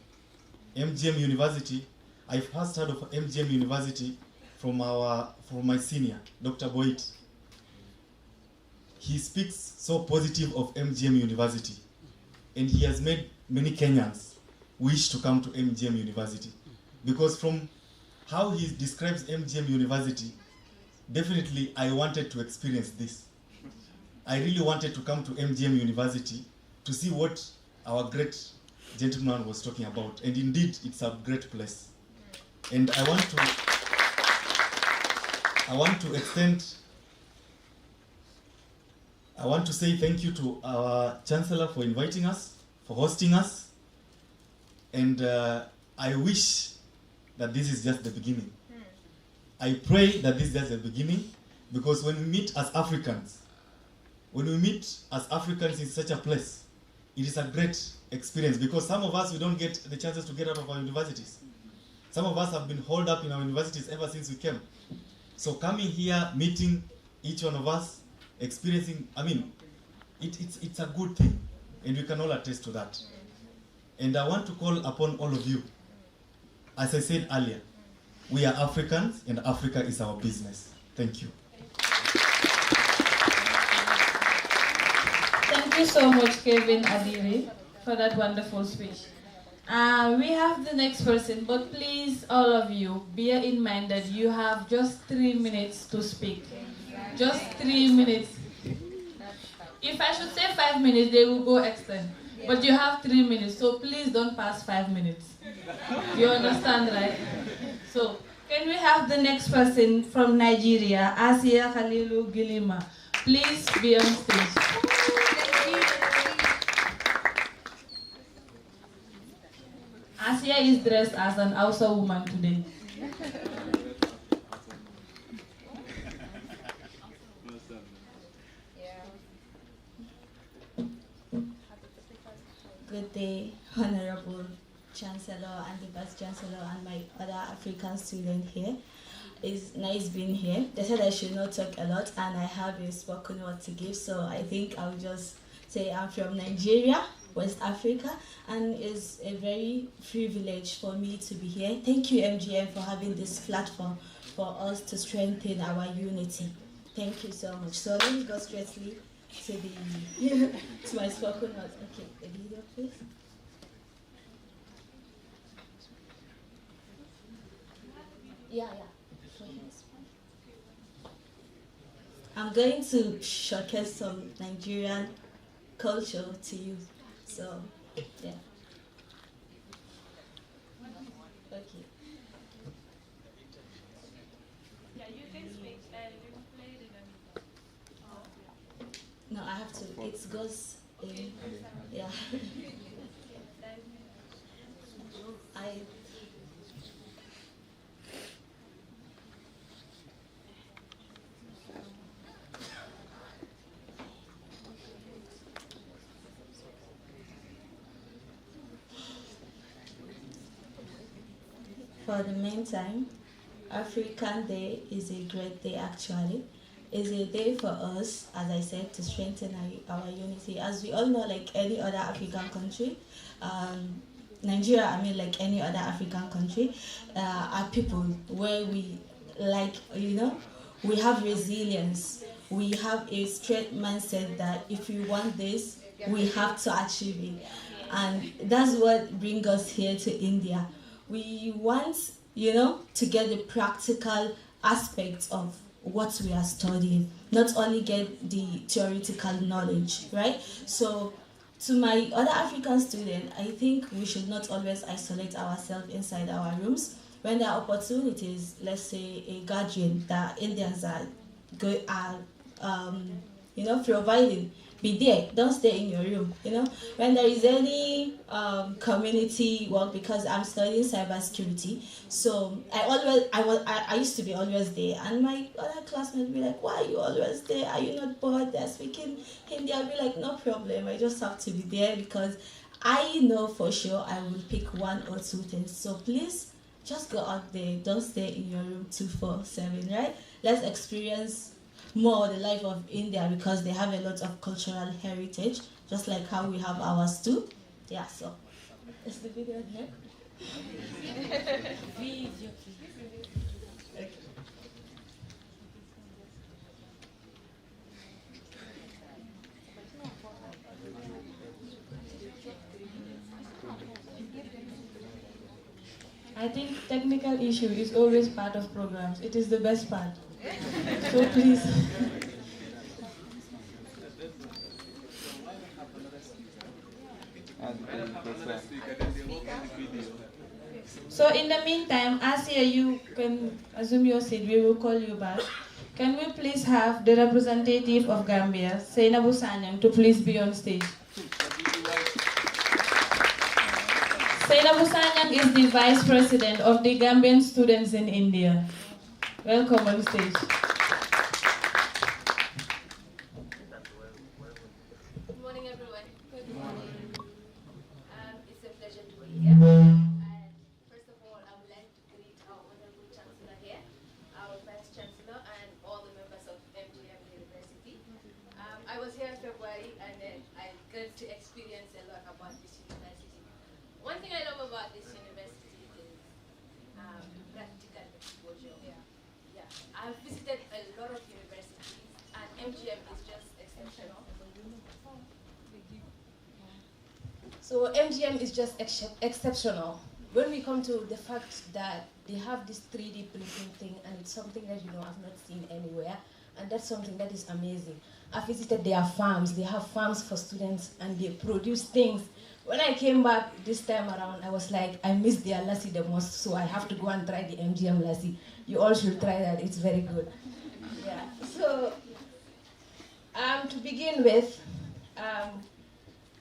MGM University, I first heard of MGM University from my senior, Dr. Boyd. He speaks so positive of MGM University, and he has made many Kenyans wish to come to MGM University. Because from how he describes MGM University, definitely I wanted to experience this. I really wanted to come to MGM University to see what our great gentleman was talking about. And indeed, it's a great place. And I want to say thank you to our Chancellor for inviting us, for hosting us. And I wish that this is just the beginning. I pray that this is just the beginning, because when we meet as Africans in such a place, it is a great experience, because some of us, we don't get the chances to get out of our universities. Some of us have been holed up in our universities ever since we came. So coming here, meeting each one of us, experiencing, it's a good thing, and we can all attest to that. And I want to call upon all of you. As I said earlier, we are Africans, and Africa is our business. Thank you. Thank you so much, Kevin Adiri, for that wonderful speech. We have the next person, but please, all of you, bear in mind that you have just 3 minutes to speak. Just 3 minutes. If I should say 5 minutes, they will go extend. But you have 3 minutes, so please don't pass 5 minutes. You understand, right? So, can we have the next person from Nigeria, Asia Khalilu Gilima? Please be on stage. Asia is dressed as an Hausa woman today. Good day, Honorable Chancellor and the Vice Chancellor and my other African student here. It's nice being here. They said I should not talk a lot and I have a spoken word to give, so I think I'll just say I'm from Nigeria, West Africa, and it's a very privilege for me to be here. Thank you, MGM, for having this platform for us to strengthen our unity. Thank you so much. So let me go straightly to the to my spoken word. Okay, a video, please. Yeah. I'm going to showcase some Nigerian culture to you. So, yeah. Okay. Yeah, you can speak and you can play it in No, I have to. It goes in. Yeah. For the meantime, African Day is a great day actually. It's a day for us, as I said, to strengthen our unity. As we all know, like any other African country, Nigeria, I mean like any other African country, are people where we like, we have resilience. We have a straight mindset that if we want this, we have to achieve it. And that's what brings us here to India. We want, to get the practical aspects of what we are studying, not only get the theoretical knowledge, right? So to my other African students, I think we should not always isolate ourselves inside our rooms. When there are opportunities, let's say a gathering that Indians are providing, be there. Don't stay in your room. When there is any community work, because I'm studying cybersecurity, so I used to be always there, and my other classmates would be like, "Why are you always there? Are you not bored? They're speaking Hindi." I'll be like, "No problem. I just have to be there because I know for sure I will pick one or two things. So please, just go out there. Don't stay in your room 24/7. Right? Let's experience more the life of India because they have a lot of cultural heritage, just like how we have ours too." Yeah, so is the video here? Video, please. Okay. I think technical issue is always part of programs. It is the best part. So please. So in the meantime, Asia, you can assume your seat. We will call you back. Can we please have the representative of Gambia, Seinabu Sanyang, to please be on stage? Seinabu Sanyang is the Vice President of the Gambian Students in India. Welcome on stage. Good morning, everyone. Good morning. It's a pleasure to be here. And first of all, I would like to greet our Honorable Chancellor here, our Vice Chancellor, and all the members of MGM University. I was here in February, and then I got to experience a lot about this university. One thing I love about this university is practical exposure. Yeah, I've visited a lot of universities, and MGM is just exceptional. So MGM is just exceptional. When we come to the fact that they have this 3D printing thing, and it's something that I've not seen anywhere, and that's something that is amazing. I visited their farms. They have farms for students, and they produce things. When I came back this time around, I was like, I miss their lassi the most, so I have to go and try the MGM lassi. You all should try that. It's very good. Yeah. So to begin with,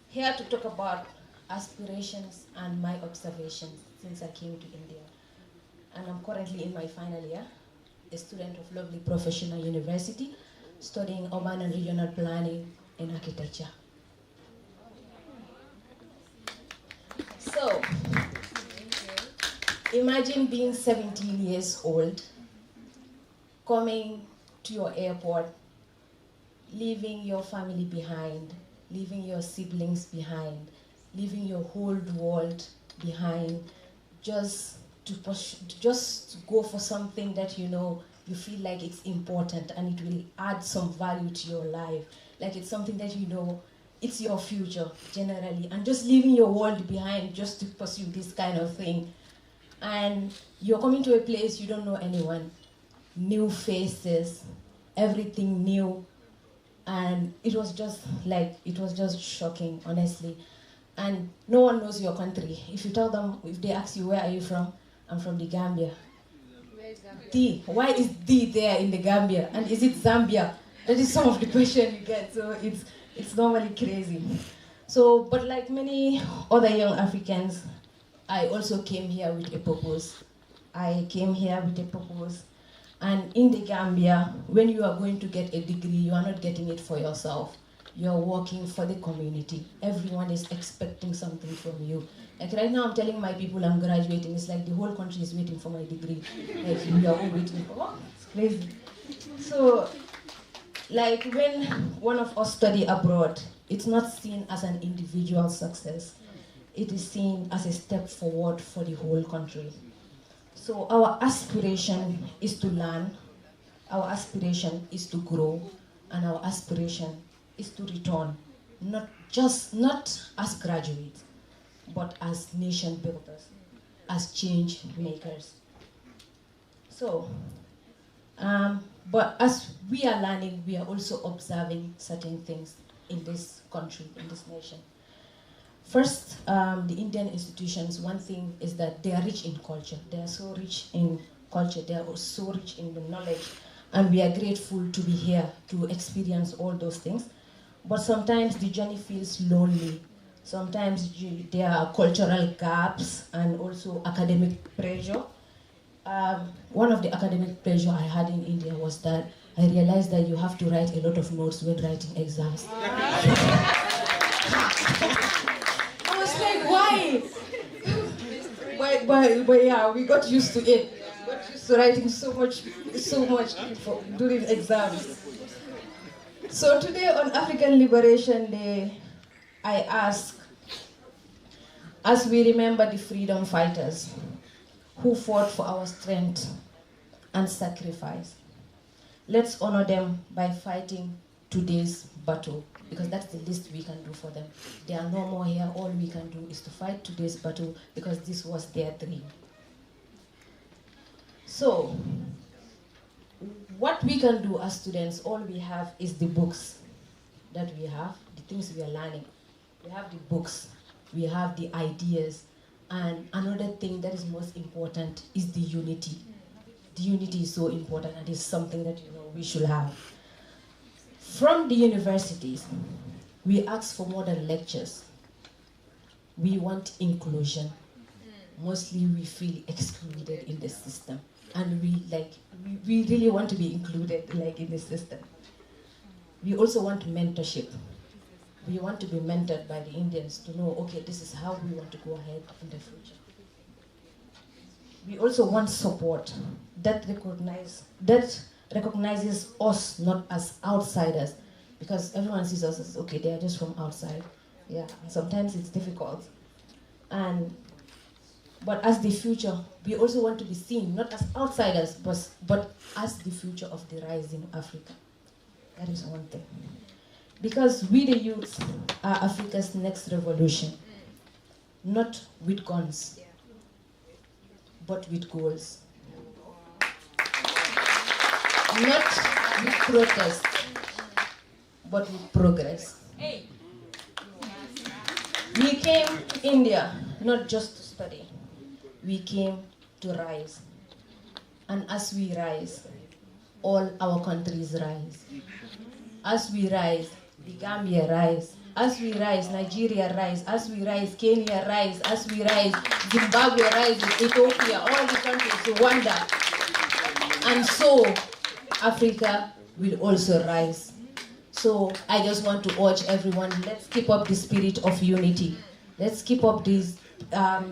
here to talk about aspirations and my observations since I came to India. And I'm currently in my final year, a student of lovely professional university, studying urban and regional planning and architecture. So, imagine being 17 years old, coming to your airport, leaving your family behind, leaving your siblings behind, leaving your whole world behind, just to go for something that you feel like it's important and it will add some value to your life. Like it's something that it's your future generally, and just leaving your world behind just to pursue this kind of thing. And you're coming to a place you don't know anyone, new faces, everything new. And it was just shocking, honestly. And no one knows your country. If you tell them, if they ask you, where are you from? I'm from the Gambia. Why is D there in the Gambia? And is it Zambia? That is some of the questions you get. So it's normally crazy. So, but like many other young Africans, I also came here with a purpose. And in the Gambia, when you are going to get a degree, you are not getting it for yourself. You're working for the community. Everyone is expecting something from you. Like right now, I'm telling my people I'm graduating. It's like the whole country is waiting for my degree. Like we are all waiting for. It's crazy. So, like when one of us study abroad, it's not seen as an individual success. It is seen as a step forward for the whole country. So our aspiration is to learn, our aspiration is to grow, and our aspiration is to return, not as graduates, but as nation builders, as change makers. So, but as we are learning, we are also observing certain things in this country, in this nation. First, the Indian institutions, one thing is that they are rich in culture. They are so rich in culture. They are so rich in the knowledge. And we are grateful to be here to experience all those things. But sometimes the journey feels lonely. Sometimes there are cultural gaps and also academic pressure. One of the academic pressure I had in India was that I realized that you have to write a lot of notes when writing exams. Why? But yeah, we got used to it. We got used to writing so much during exams. So today on African Liberation Day, I ask, as we remember the freedom fighters who fought for our strength and sacrifice, let's honor them by fighting today's battle, because that's the least we can do for them. They are no more here. All we can do is to fight today's battle because this was their dream. So, what we can do as students, all we have is the books that we have, the things we are learning. We have the books, we have the ideas, and another thing that is most important is the unity. The unity is so important, and it's something that we should have. From the universities, we ask for more than lectures. We want inclusion. Mostly we feel excluded in the system. And we really want to be included in the system. We also want mentorship. We want to be mentored by the Indians to know, okay, this is how we want to go ahead in the future. We also want support that recognizes us not as outsiders, because everyone sees us as, okay, they are just from outside. Yeah, sometimes it's difficult. But as the future, we also want to be seen, not as outsiders, but as the future of the rising Africa. That is one thing. Because we the youth are Africa's next revolution. not with guns, but with goals. Not with protest, but with progress. We came to India not just to study, we came to rise. And as we rise, all our countries rise. As we rise, the Gambia rise. As we rise, Nigeria rise. As we rise, Kenya rise. As we rise, Zimbabwe rises, Ethiopia, all the countries, Rwanda. And so, Africa will also rise. So I just want to urge everyone, let's keep up the spirit of unity. Let's keep up this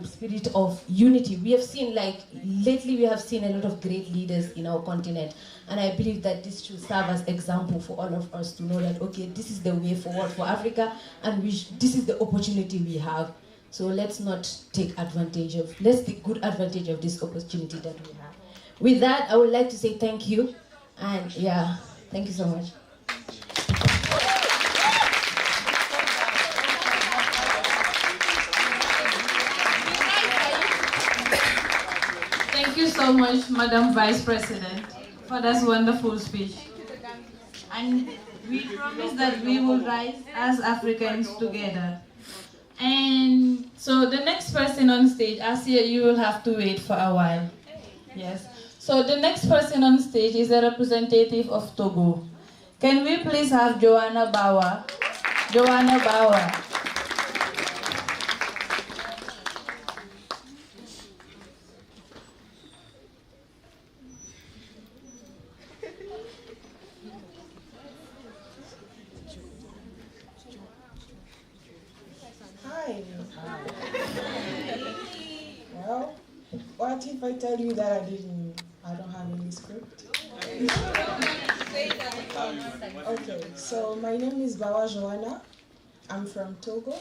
spirit of unity. We have seen, lately we have seen a lot of great leaders in our continent. And I believe that this should serve as example for all of us to know that, okay, this is the way forward for Africa, and this is the opportunity we have. So let's not take advantage of, let's take good advantage of this opportunity that we have. With that, I would like to say thank you. And yeah, thank you so much. Thank you so much, Madam Vice President, for that wonderful speech. And we promise that we will rise as Africans together. And so the next person on stage, Asia, you will have to wait for a while. Yes. So the next person on stage is a representative of Togo. Can we please have Joanna Bauer? Joanna Bauer. Hi. Well, what if I tell you that I don't have any script? Okay, so my name is Bawa Joanna. I'm from Togo.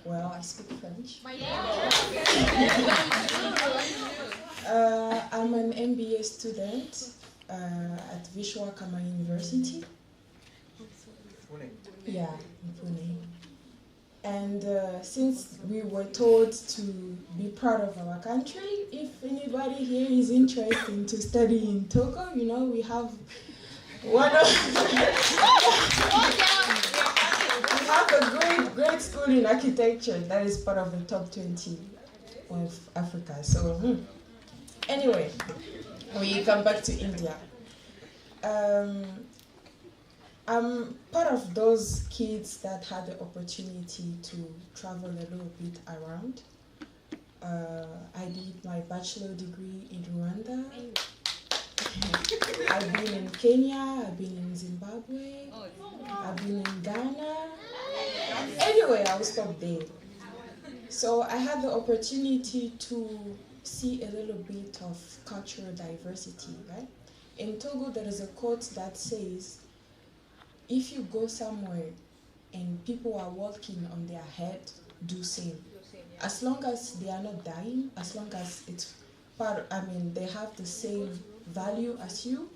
Well, I speak French. I'm an MBA student at Vishwakama University. Yeah, in Pune. And since we were told to be proud of our country, if anybody here is interested to study in Togo, you know, we have one of we have a great school in architecture that is part of the top 20 of Africa. So anyway, we come back to India. I'm part of those kids that had the opportunity to travel a little bit around. I did my bachelor degree in Rwanda. I've been in Kenya, I've been in Zimbabwe, I've been in Ghana. Anyway, I'll stop there. So I had the opportunity to see a little bit of cultural diversity, right? In Togo, there is a quote that says, if you go somewhere and people are walking on their head, do same. As long as they are not dying, as long as it's they have the same value as you,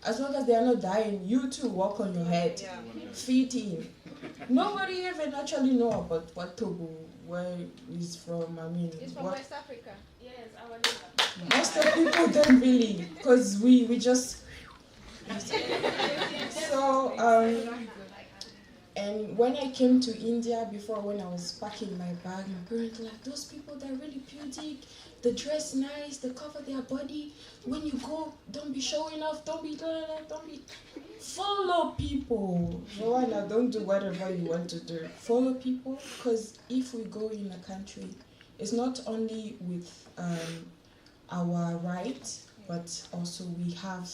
as long as they are not dying, you too walk on your head, fit in. Nobody even actually know about what Togo, where it's from, It's from West Africa. Yes, our neighbor. Most of people don't really, because we just... So, and when I came to India, before when I was packing my bag, my parents were like, those people, they're really pudic, they dress nice, they cover their body. When you go, don't be showing off, don't be follow people. Joanna, don't do whatever you want to do. Follow people, because if we go in a country, it's not only with our rights, but also we have,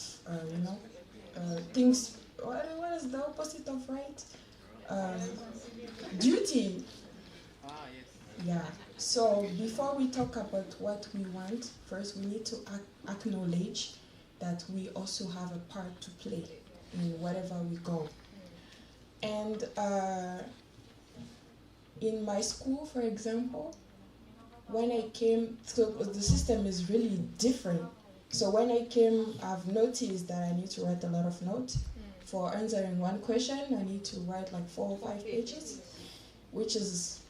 things. What is the opposite of right? Duty. Yeah. So before we talk about what we want, first we need to acknowledge that we also have a part to play in wherever we go. And in my school, for example, when I came, so the system is really different. So when I came, I've noticed that I need to write a lot of notes. For answering one question, I need to write like 4 or 5 pages, which is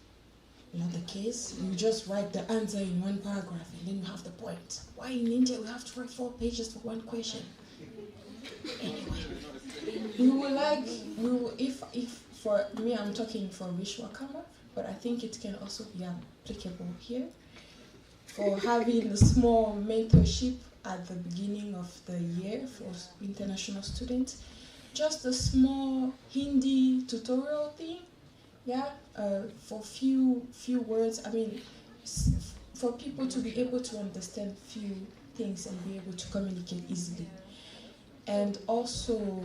not the case. You just write the answer in one paragraph and then you have the point. Why in India we have to write 4 pages for one question? Anyway, if for me, I'm talking for Vishwakama, but I think it can also be applicable here. For having a small mentorship at the beginning of the year for international students, just a small Hindi tutorial thing, for few words. I mean, for people to be able to understand few things and be able to communicate easily. And also,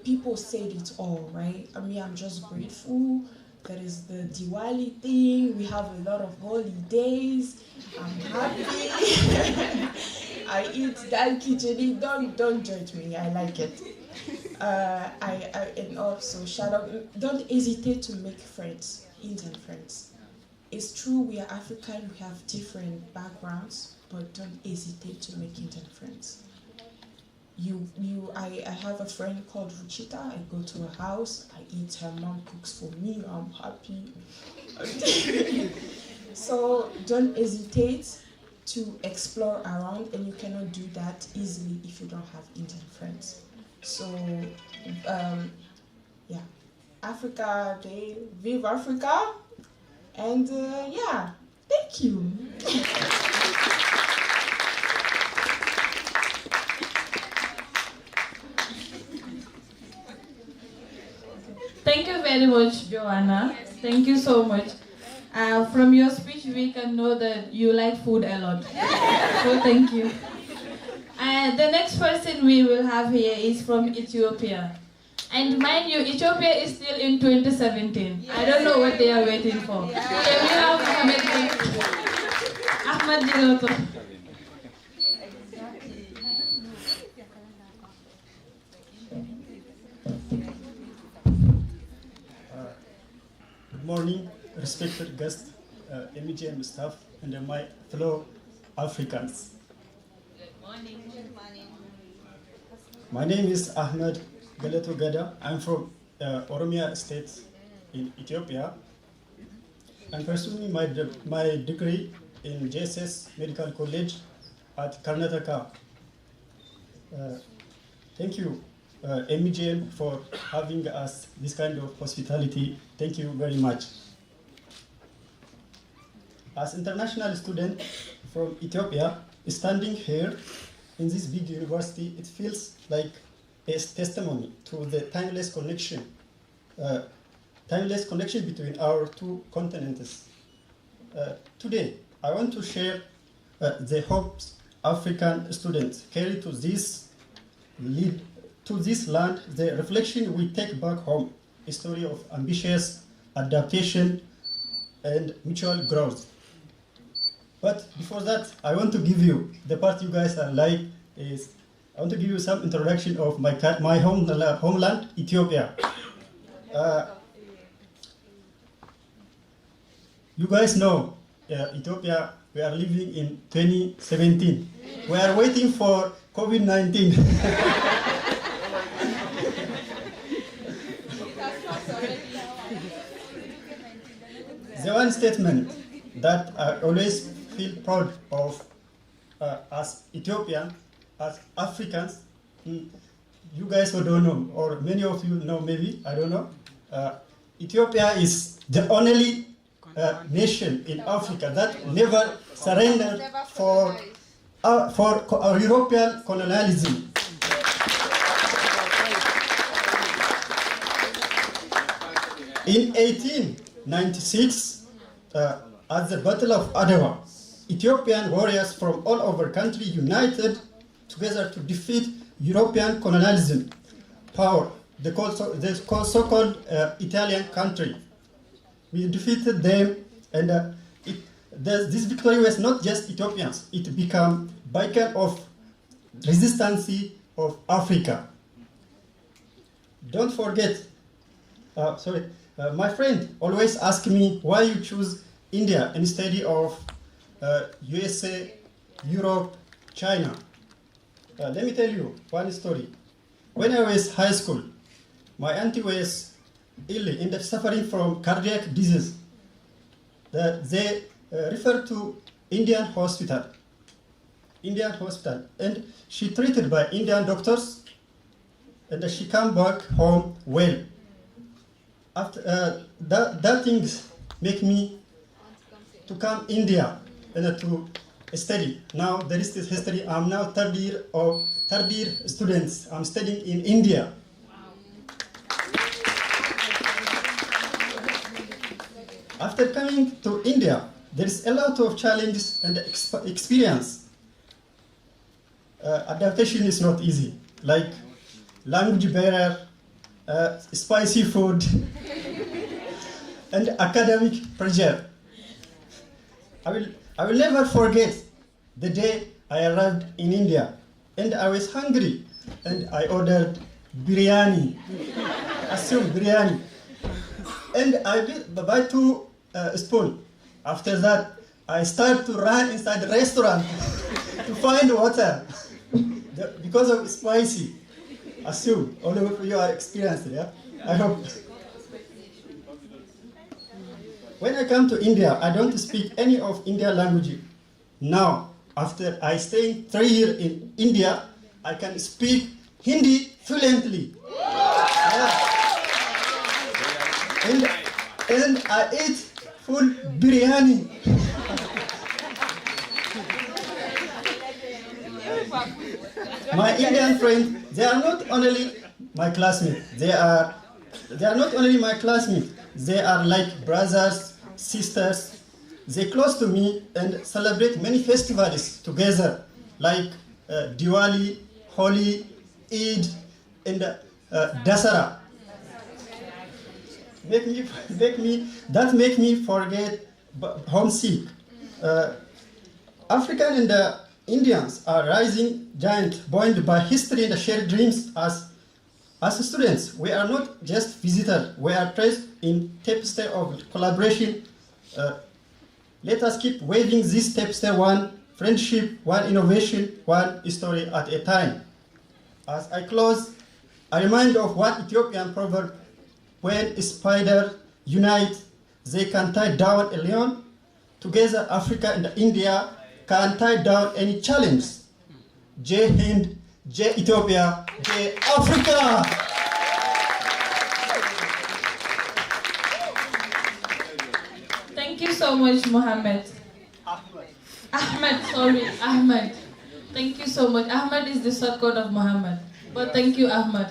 people said it all, right? I mean, I'm just grateful. There is the Diwali thing. We have a lot of holidays. I'm happy. I eat dal khichdi. Don't judge me. I like it. And also shout out. Don't hesitate to make friends, Indian friends. It's true we are African. We have different backgrounds, but don't hesitate to make Indian friends. I have a friend called Ruchita. I go to her house, I eat, her mom cooks for me, I'm happy. So don't hesitate to explore around, and you cannot do that easily if you don't have Indian friends. So, Africa Day, Vive Africa, and thank you. Thank you very much, Joanna. Thank you so much. From your speech, we can know that you like food a lot. So thank you. The next person we will have here is from Ethiopia. And mind you, Ethiopia is still in 2017. I don't know what they are waiting for. Can we have Ahmed Diloto? Good morning, respected guests, MGM staff, and my fellow Africans. Good morning. Good morning. My name is Ahmed Galeto Gada. I'm from Oromia State in Ethiopia. I'm pursuing my degree in JSS Medical College at Karnataka. Thank you, MGM, for having us this kind of hospitality. Thank you very much. As international student from Ethiopia, standing here in this big university, it feels like a testimony to the timeless connection between our two continents. Today, I want to share the hopes African students carry to this land, the reflection we take back home, a story of ambitious adaptation and mutual growth. But before that, I want to give you, the part you guys are like is, I want to give you some introduction of my homeland, Ethiopia. You guys know, Ethiopia, we are living in 2017. We are waiting for COVID-19. The one statement that I always feel proud of as Ethiopian, as Africans, you guys who don't know, or many of you know maybe, I don't know, Ethiopia is the only nation in Africa that never surrendered for European colonialism. In 1896, at the Battle of Adwa, Ethiopian warriors from all over country united together to defeat European colonialism power, the so-called Italian country. We defeated them, and this victory was not just Ethiopians, it became a beacon of resistance of Africa. Don't forget, my friend always asks me why you choose India instead of USA, Europe, China. Let me tell you one story. When I was high school, my auntie was ill and suffering from cardiac disease. they refer to Indian hospital. Indian hospital, and she treated by Indian doctors, and she come back home well. After that things make me to come India and to study. Now there is this history. I'm now third year students. I'm studying in India. After coming to India, there is a lot of challenges and experience. Adaptation is not easy, like language barrier, spicy food, and academic pressure. I will never forget the day I arrived in India, and I was hungry, and I ordered biryani. Assume biryani, and I buy 2 spoons. After that, I start to run inside the restaurant to find water because of spicy. Assume all of you are experienced, yeah? I hope. When I come to India, I don't speak any of Indian language. Now, after I stay 3 years in India, I can speak Hindi fluently. Yeah. And I eat full biryani. My Indian friends, they are not only my classmates, they are not only my classmates, they are like brothers, sisters. They close to me and celebrate many festivals together, like Diwali, Holi, Eid, and Dasara. That make me forget homesick. African and Indians are rising giant, buoyed by history and shared dreams. As students, we are not just visitors. We are traced in tapestry of collaboration. Let us keep waving this tapestry, one friendship, one innovation, one story at a time. As I close, I remind of one Ethiopian proverb: when spiders unite, they can tie down a lion. Together, Africa and India can tie down any challenge. Jai Hind, Jai Ethiopia, Jai Africa! Thank you so much, Mohammed. Ahmed. Thank you so much. Ahmed is the shortcut of Mohammed. But thank you, Ahmed.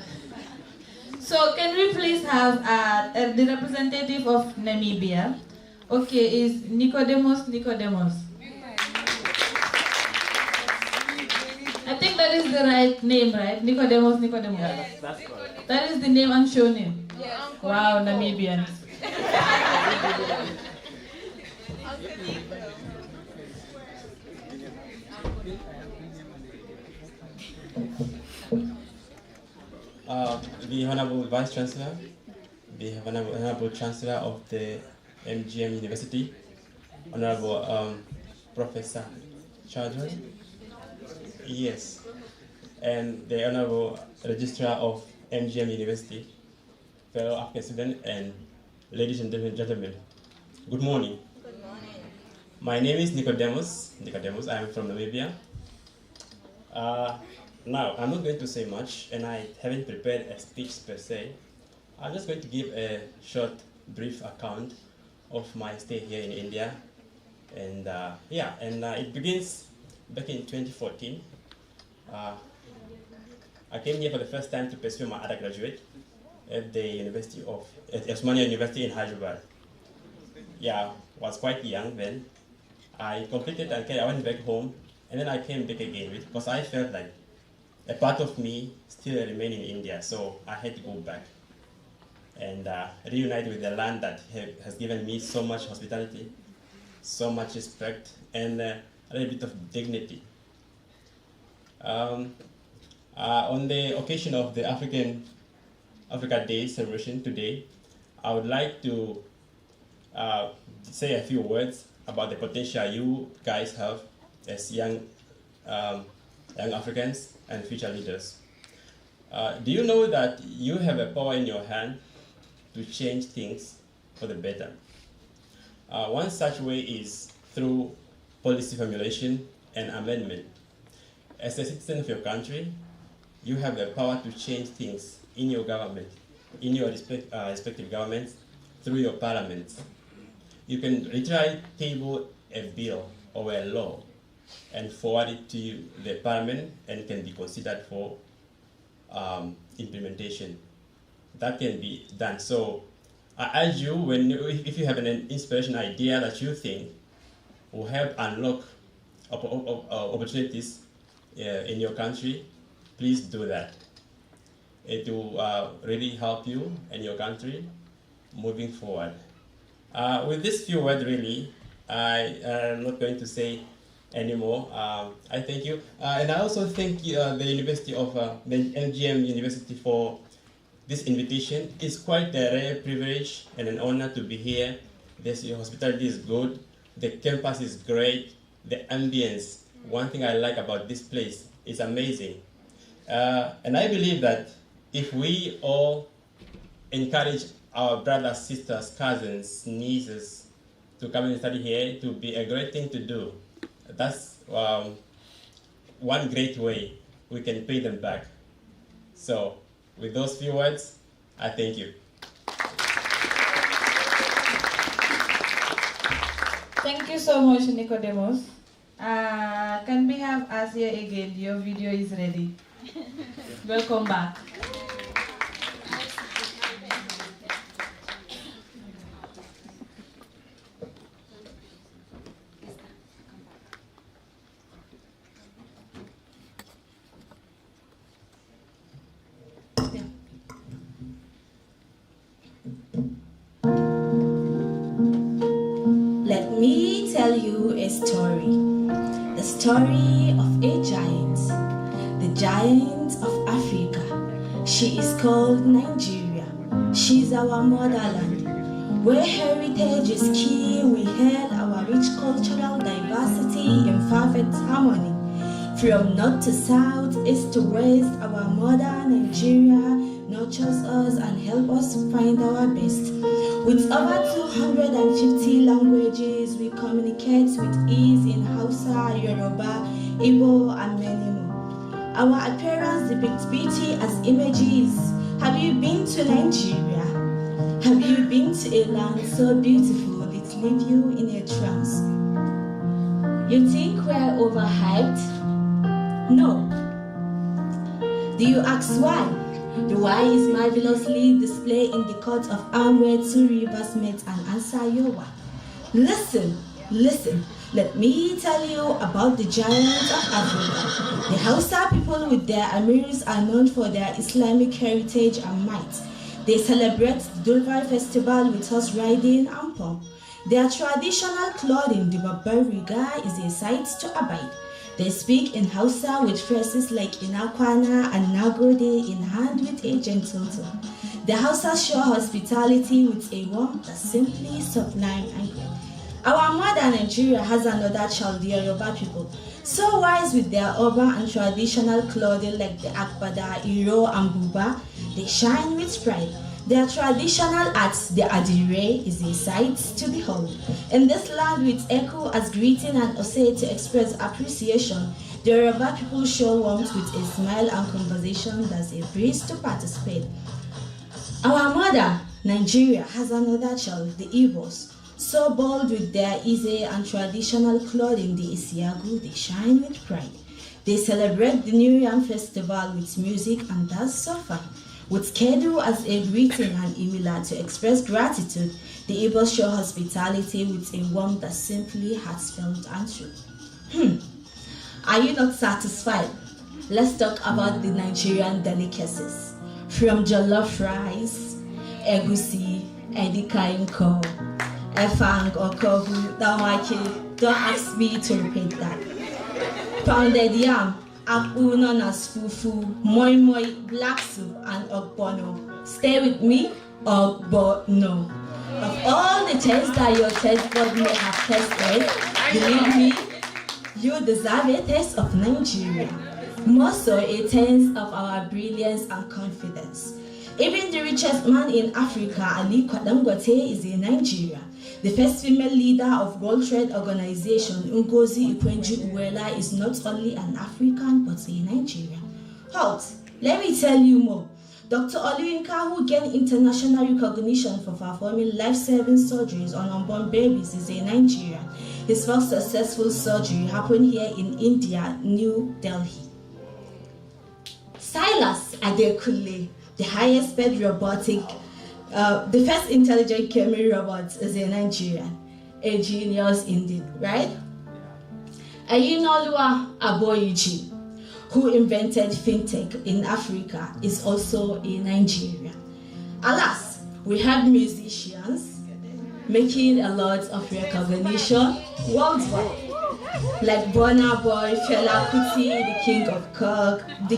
So can we please have the representative of Namibia? Okay, is Nicodemus. I think that is the right name, right? Nicodemus. Yeah, that's correct. That is the name and show name? Yes. Wow, Namibians. The Honorable Vice Chancellor, the Honorable Chancellor of the MGM University, Honorable Professor Chadron, yes, and the Honorable Registrar of MGM University, fellow African students, and ladies and gentlemen, good morning. Good morning. My name is Nicodemus. I am from Namibia. Now, I'm not going to say much, and I haven't prepared a speech per se. I'm just going to give a short, brief account of my stay here in India. And it begins back in 2014. I came here for the first time to pursue my undergraduate at the Osmania University in Hyderabad. Yeah, was quite young then. I completed, I went back home, and then I came back again because I felt like a part of me still remained in India, so I had to go back and reunite with the land that has given me so much hospitality, so much respect, and a little bit of dignity. On the occasion of the Africa Day celebration today, I would like to say a few words about the potential you guys have as young Africans and future leaders. Do you know that you have a power in your hand to change things for the better? One such way is through policy formulation and amendment. As a citizen of your country, you have the power to change things in your government, in your respective governments, through your parliaments. You can literally table a bill or a law and forward it to the parliament and can be considered for implementation. That can be done. So I urge you, if you have an inspiration idea that you think will help unlock opportunities in your country, please do that. It will really help you and your country moving forward. With this few words, really, I am not going to say anymore. I thank you. And I also thank the University of MGM University for this invitation. It's quite a rare privilege and an honor to be here. The hospitality is good. The campus is great. The ambience, one thing I like about this place, is amazing. And I believe that if we all encourage our brothers, sisters, cousins, nieces to come and study here, it will be a great thing to do. That's one great way we can pay them back. So, with those few words, I thank you. Thank you so much, Nicodemus. Can we have Asia again? Your video is ready. Welcome back. Let me tell you a story. The story of a giant. The giant of Africa. She is called Nigeria. She's our motherland. Where heritage is key, we hail our rich cultural diversity in perfect harmony. From north to south, east to west, our mother Nigeria nurtures us and helps us find our best. With over 250 languages, we communicate with ease in Hausa, Yoruba, Igbo, and many more. Our appearance depicts beauty as images. Have you been to Nigeria? Have you been to a land so beautiful it leaves you in a trance? You think we're overhyped? No. Do you ask why? The why is marvelously displayed in the court of arm where two rivers met and answer your why. Listen, listen. Let me tell you about the giants of Africa. The Hausa people with their emirs are known for their Islamic heritage and might. They celebrate the Durbar festival with horse riding and pomp. Their traditional clothing, the Babbar Riga, is a sight to abide. They speak in Hausa with phrases like Inakwana and Nagode in hand with a gentle tone. The Hausa show hospitality with a warmth that's simply sublime and great. Our mother Nigeria has another child, the Yoruba people, so wise with their urban and traditional clothing like the Akbada, Iro, and Buba. They shine with pride. Their traditional arts, the Adire, is a sight to behold. In this land with echo as greeting and ose to express appreciation, the Yoruba people show warmth with a smile and conversation that's a breeze to participate. Our mother, Nigeria, has another child, the Igbos. So bold with their Ize and traditional clothing, the Isiagu, they shine with pride. They celebrate the New Yam Festival with music and dance so fine. With Kedu as a greeting and Imila to express gratitude, the Igbos show hospitality with a warmth that's simply heartfelt and true. Are you not satisfied? Let's talk about the Nigerian delicacies. From jollof rice, egusi, edikainko, efang or kobu, dawake. Don't ask me to repeat that. Pounded yam, akpu known as fufu, moi moi, black soup, and ogbono. Stay with me, ogbono. Of all the tastes that your taste bud may have tasted, believe me, you deserve a taste of Nigeria. More so, a taste of our brilliance and confidence. Even the richest man in Africa, Ali Dangote, is in Nigeria. The first female leader of World Trade Organization, Ngozi Ikwenju-Iweala, is not only an African but a Nigerian. Halt! Let me tell you more. Dr. Oluyinka, who gained international recognition for performing life-saving surgeries on unborn babies, is a Nigerian. His first successful surgery happened here in India, New Delhi. Silas Adekule, the highest paid robotic, the first intelligent camera robot, is a Nigerian. A genius indeed, right? Ayinoluwa Aboyiji, who invented fintech in Africa, is also a Nigerian. Alas, we have musicians making a lot of recognition worldwide, like Burna Boy, Fela Kuti, the king of coke, the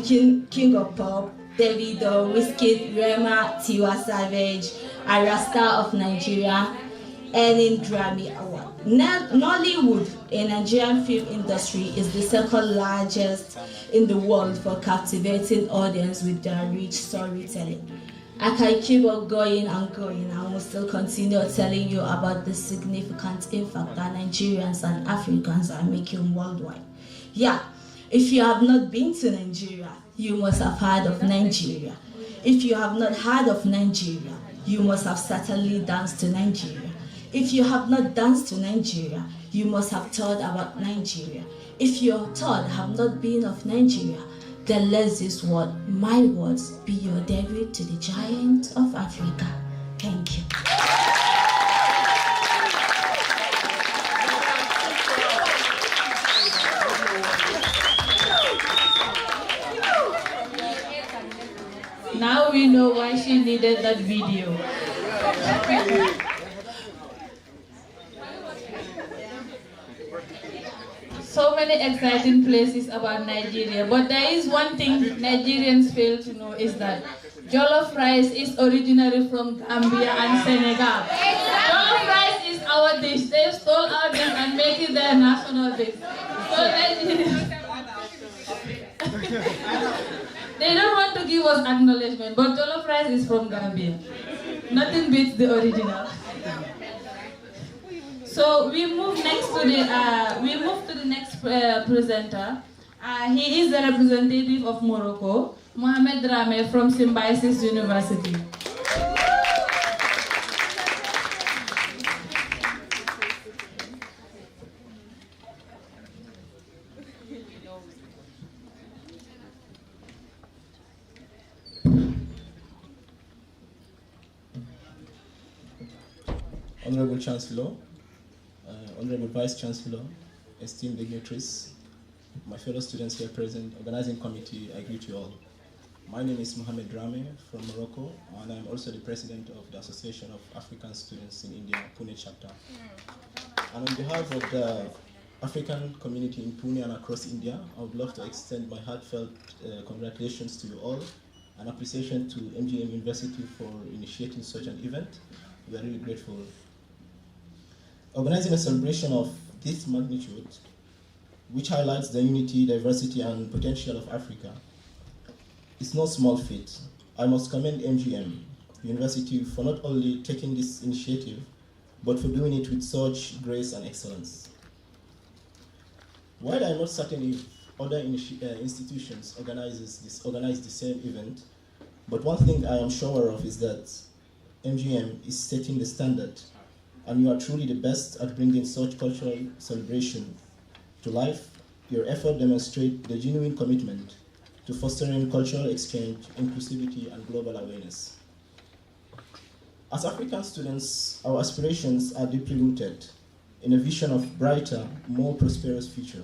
king of pop, Davido, Wizkid, Rema, Tiwa Savage, Arasta of Nigeria, earning Grammy Award. Nollywood, a Nigerian film industry, is the second largest in the world for captivating audience with their rich storytelling. I can keep on going and going, and will still continue telling you about the significant impact that Nigerians and Africans are making worldwide. Yeah, if you have not been to Nigeria, you must have heard of Nigeria. If you have not heard of Nigeria, you must have certainly danced to Nigeria. If you have not danced to Nigeria, you must have thought about Nigeria. If your thought have not been of Nigeria, then let this word, my words, be your debut to the giant of Africa. Thank you. Now we know why she needed that video. So many exciting places about Nigeria, but there is one thing Nigerians fail to know is that jollof rice is originally from Gambia and Senegal. Jollof rice is our dish. They stole our dish and make it their national dish. So Nigerians, they don't want to give us acknowledgement, but jollof rice is from Gambia. Nothing beats the original. So we move next to the next presenter. He is the representative of Morocco, Mohamed Drame from Symbiosis University. Honorable Chancellor, Honorable Vice Chancellor, esteemed dignitaries, my fellow students here present, organizing committee, I greet you all. My name is Mohamed Drame from Morocco, and I'm also the president of the Association of African Students in India, Pune chapter. And on behalf of the African community in Pune and across India, I would love to extend my heartfelt congratulations to you all and appreciation to MGM University for initiating such an event. We are really grateful. Organizing a celebration of this magnitude, which highlights the unity, diversity, and potential of Africa, is no small feat. I must commend MGM University for not only taking this initiative, but for doing it with such grace and excellence. While I'm not certain if other institutions organize the same event, but one thing I am sure of is that MGM is setting the standard, and you are truly the best at bringing such cultural celebration to life. Your effort demonstrates the genuine commitment to fostering cultural exchange, inclusivity, and global awareness. As African students, our aspirations are deeply rooted in a vision of brighter, more prosperous future.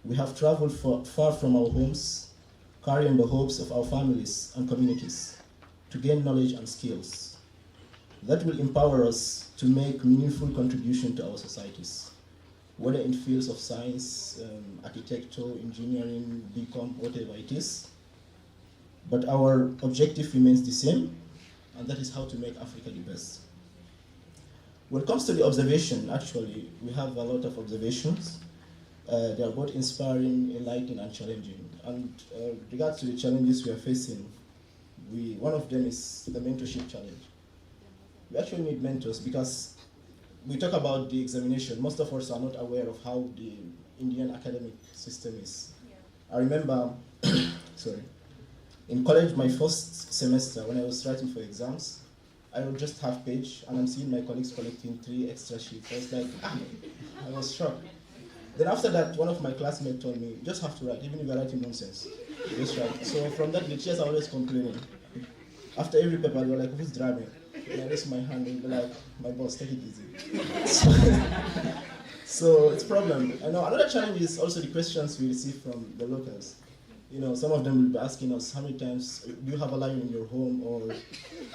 We have traveled far from our homes, carrying the hopes of our families and communities to gain knowledge and skills that will empower us to make meaningful contribution to our societies, whether in fields of science, architecture, engineering, BCom, whatever it is. But our objective remains the same, and that is how to make Africa the best. When it comes to the observation, actually, we have a lot of observations. They are both inspiring, enlightening, and challenging. And regards to the challenges we are facing, one of them is the mentorship challenge. We actually need mentors because we talk about the examination. Most of us are not aware of how the Indian academic system is. I remember, sorry, in college, my first semester, when I was writing for exams, I wrote just half page, and I'm seeing my colleagues collecting 3 extra sheets. I was like, I was shocked. Then after that, one of my classmates told me, you just have to write, even if you're writing nonsense. Just write. So from that, the teachers are always complaining. After every paper, they were like, who's driving? And I raise my hand and be like, my boss, take it easy. So it's a problem. I know another challenge is also the questions we receive from the locals. You know, some of them will be asking us, how many times do you have a lion in your home, or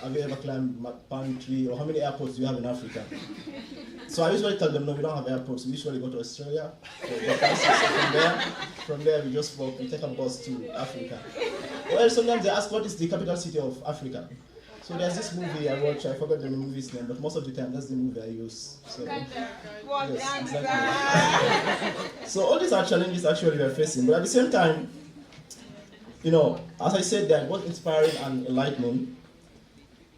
have you ever climbed a palm tree, or how many airports do you have in Africa? So I usually tell them, no, we don't have airports. We usually go to Australia. From there we just walk, we take a bus to Africa. Well, sometimes they ask, what is the capital city of Africa? So there's this movie I watch, I forgot the movie's name, but most of the time that's the movie I use. So, yes, exactly. So all these are challenges actually we are facing, but at the same time, you know, as I said, they're both inspiring and enlightening.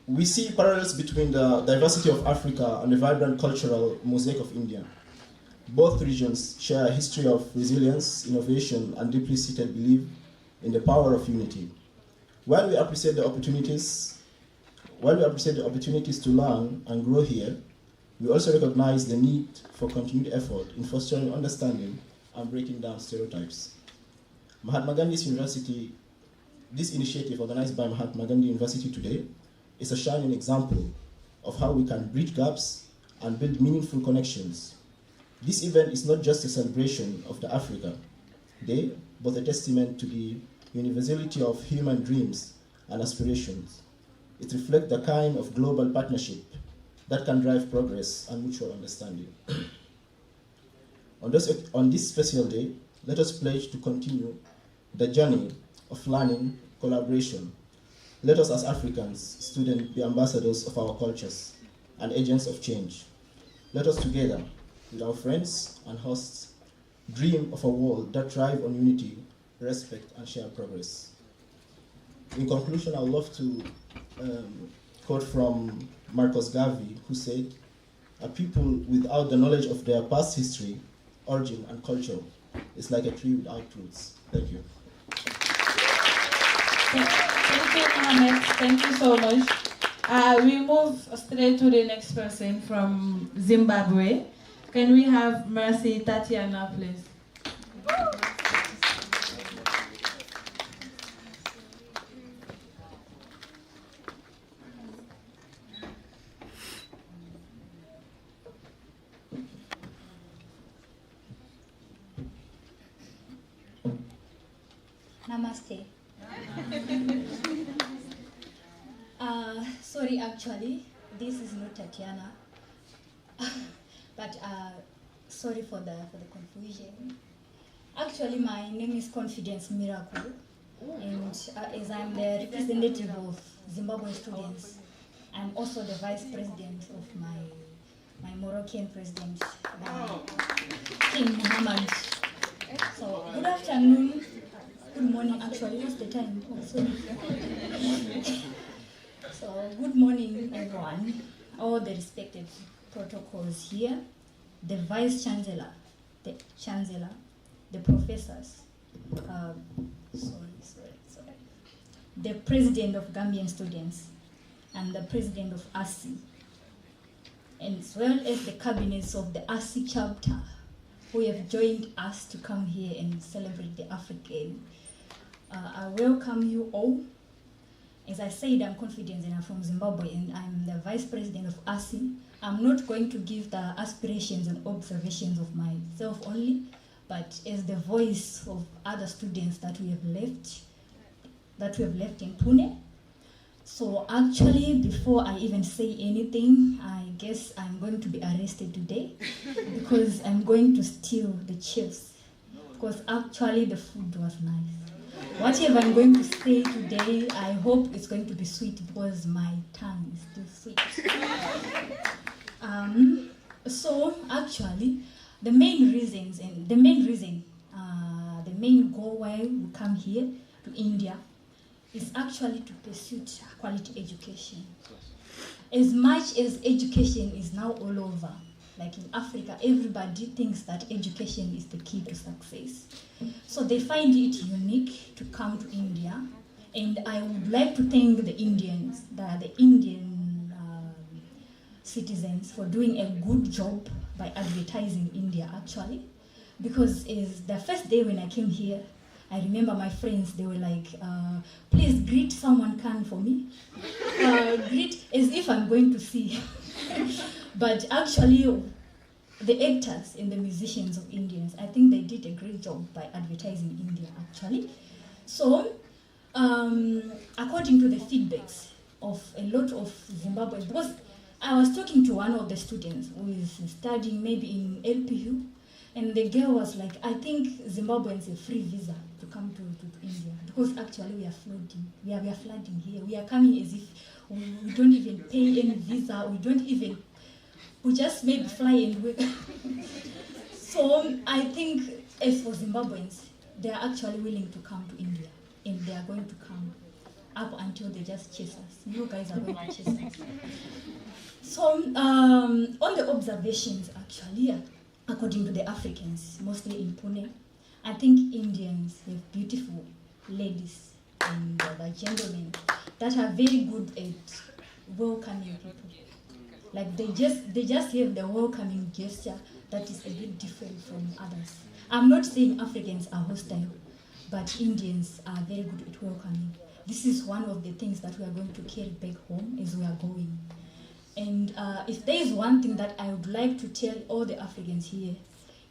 We see parallels between the diversity of Africa and the vibrant cultural mosaic of India. Both regions share a history of resilience, innovation, and deeply seated belief in the power of unity. While we appreciate the opportunities to learn and grow here, we also recognize the need for continued effort in fostering understanding and breaking down stereotypes. Mahatma Gandhi's University, this initiative organized by Mahatma Gandhi University today, is a shining example of how we can bridge gaps and build meaningful connections. This event is not just a celebration of the Africa Day, but a testament to the universality of human dreams and aspirations. It reflects the kind of global partnership that can drive progress and mutual understanding. On this special day, let us pledge to continue the journey of learning, collaboration. Let us as Africans, students, be ambassadors of our cultures and agents of change. Let us together, with our friends and hosts, dream of a world that thrives on unity, respect, and shared progress. In conclusion, I would love to quote from Marcus Garvey, who said, "A people without the knowledge of their past history, origin, and culture is like a tree without roots." Thank you. Thank you, Mohammed. Thank you so much. We move straight to the next person from Zimbabwe. Can we have Mercy Tatiana, please? Namaste. Sorry, actually, this is not Tatiana, but sorry for the confusion. Actually, my name is Confidence Miracle, and as I'm the representative of Zimbabwe students, I'm also the vice president of my Moroccan president, King Mohammed. So, good afternoon. Good morning, actually, what's the time? Oh, sorry. So, good morning, everyone. All the respected protocols here, the Vice Chancellor, the professors, the President of Gambian Students, and the President of ASI, and as well as the cabinets of the ASI chapter, who have joined us to come here and celebrate the African. I welcome you all. As I said, I'm Confidence and I'm from Zimbabwe, and I'm the Vice President of ASI. I'm not going to give the aspirations and observations of myself only, but as the voice of other students that we have left in Pune. So actually, before I even say anything, I guess I'm going to be arrested today because I'm going to steal the chips, because actually the food was nice. Whatever I'm going to say today, I hope it's going to be sweet because my tongue is still sweet. So actually, the main goal why we come here to India is actually to pursue quality education. As much as education is now all over, Like in Africa, everybody thinks that education is the key to success. So they find it unique to come to India. And I would like to thank the Indians, the Indian citizens for doing a good job by advertising India actually. Because is the first day when I came here, I remember my friends, they were like, please greet someone kind for me. Greet as if I'm going to see. But actually, the actors and the musicians of Indians, I think they did a great job by advertising India actually. So, according to the feedbacks of a lot of Zimbabweans, because I was talking to one of the students who is studying maybe in LPU, and the girl was like, I think Zimbabweans a free visa to come to India, because actually we are flooding. We are flooding here. We are coming as if we don't even pay any visa. We just maybe fly and wait. So I think as for Zimbabweans, they are actually willing to come to India, and they are going to come up until they just chase us. You guys are going to chase us. So on the observations actually, according to the Africans, mostly in Pune, I think Indians have beautiful ladies and the gentlemen that are very good at welcoming people. Like they just have the welcoming gesture that is a bit different from others. I'm not saying Africans are hostile, but Indians are very good at welcoming. This is one of the things that we are going to carry back home as we are going. And if there is one thing that I would like to tell all the Africans here,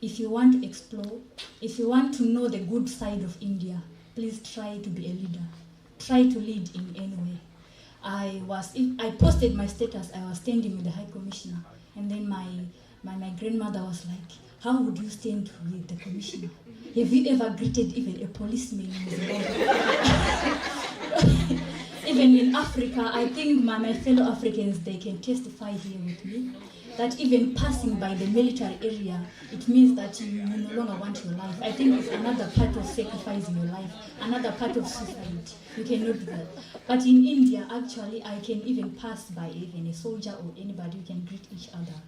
if you want to explore, if you want to know the good side of India, please try to be a leader. Try to lead in any way. I posted my status, I was standing with the High Commissioner, and then my grandmother was like, how would you stand with the Commissioner? Have you ever greeted even a policeman in Zimbabwe? Even in Africa, I think my fellow Africans, they can testify here with me that even passing by the military area, it means that you no longer want your life. I think it's another part of sacrificing your life, another part of suicide. You cannot do that. But in India, actually, I can even pass by even a soldier or anybody, we can greet each other.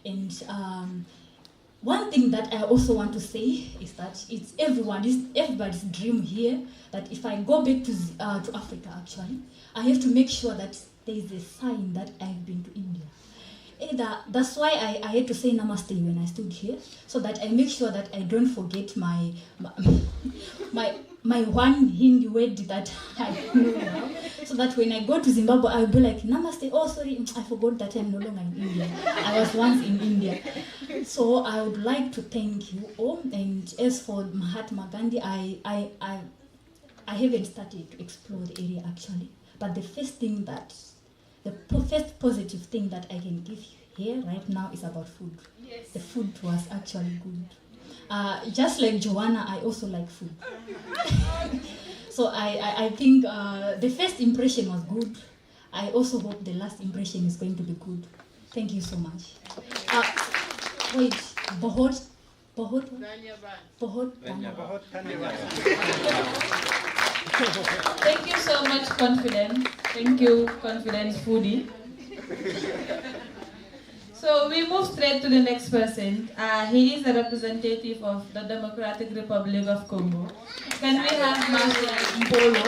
And one thing that I also want to say is that it's everybody's dream here that if I go back to Africa, actually, I have to make sure that there is a sign that I've been to India. That's why I had to say namaste when I stood here, so that I make sure that I don't forget my one Hindi word that I know now, so that when I go to Zimbabwe, I'll be like, namaste, oh sorry, I forgot that I'm no longer in India. I was once in India. So I would like to thank you all. And as for Mahatma Gandhi, I haven't started to explore the area actually. But the first positive thing that I can give you here right now is about food. Yes. The food was actually good. Just like Joanna, I also like food. So I think the first impression was good. I also hope the last impression is going to be good. Thank you so much. Wait, Bohot? Thank you so much, Confident. Thank you, Confidence Foodie. So we move straight to the next person. He is a representative of the Democratic Republic of Congo. Can we have Marshal Mpolo?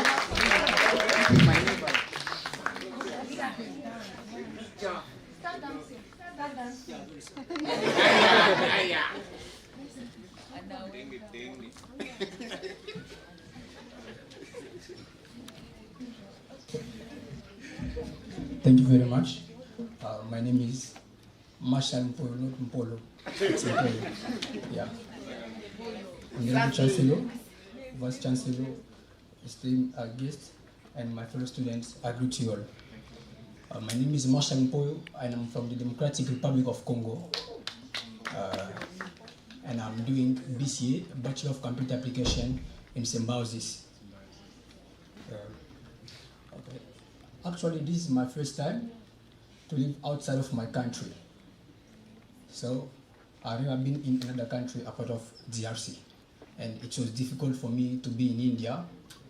Thank you very much. My name is Marshal Mpolo, not Mpolo. It's Mpolo. Yeah. Honorable Chancellor, Vice Chancellor, esteemed guests, and my fellow students, I greet you all. My name is Marshal Mpolo, and I'm from the Democratic Republic of Congo. And I'm doing BCA, Bachelor of Computer Application, in Symbiosis. Okay. Actually, this is my first time to live outside of my country. So, I've never been in another country apart of DRC. And it was difficult for me to be in India,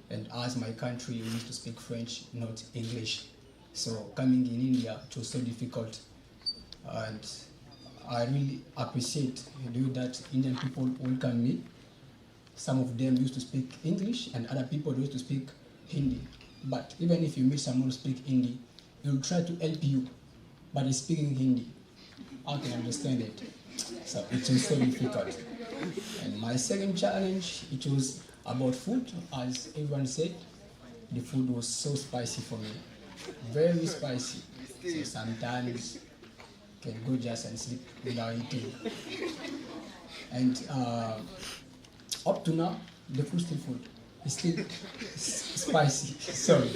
and as my country, we need to speak French, not English. So, coming in India, it was so difficult. And I really appreciate due that Indian people welcome me. Some of them used to speak English and other people used to speak Hindi. But even if you meet someone who speaks Hindi, he will try to help you, but he's speaking Hindi. I can understand it. So it was so difficult. And my second challenge, it was about food. As everyone said, the food was so spicy for me. Very spicy. So sometimes can go just and sleep without eating. And up to now, the food still food. It's still spicy. Sorry.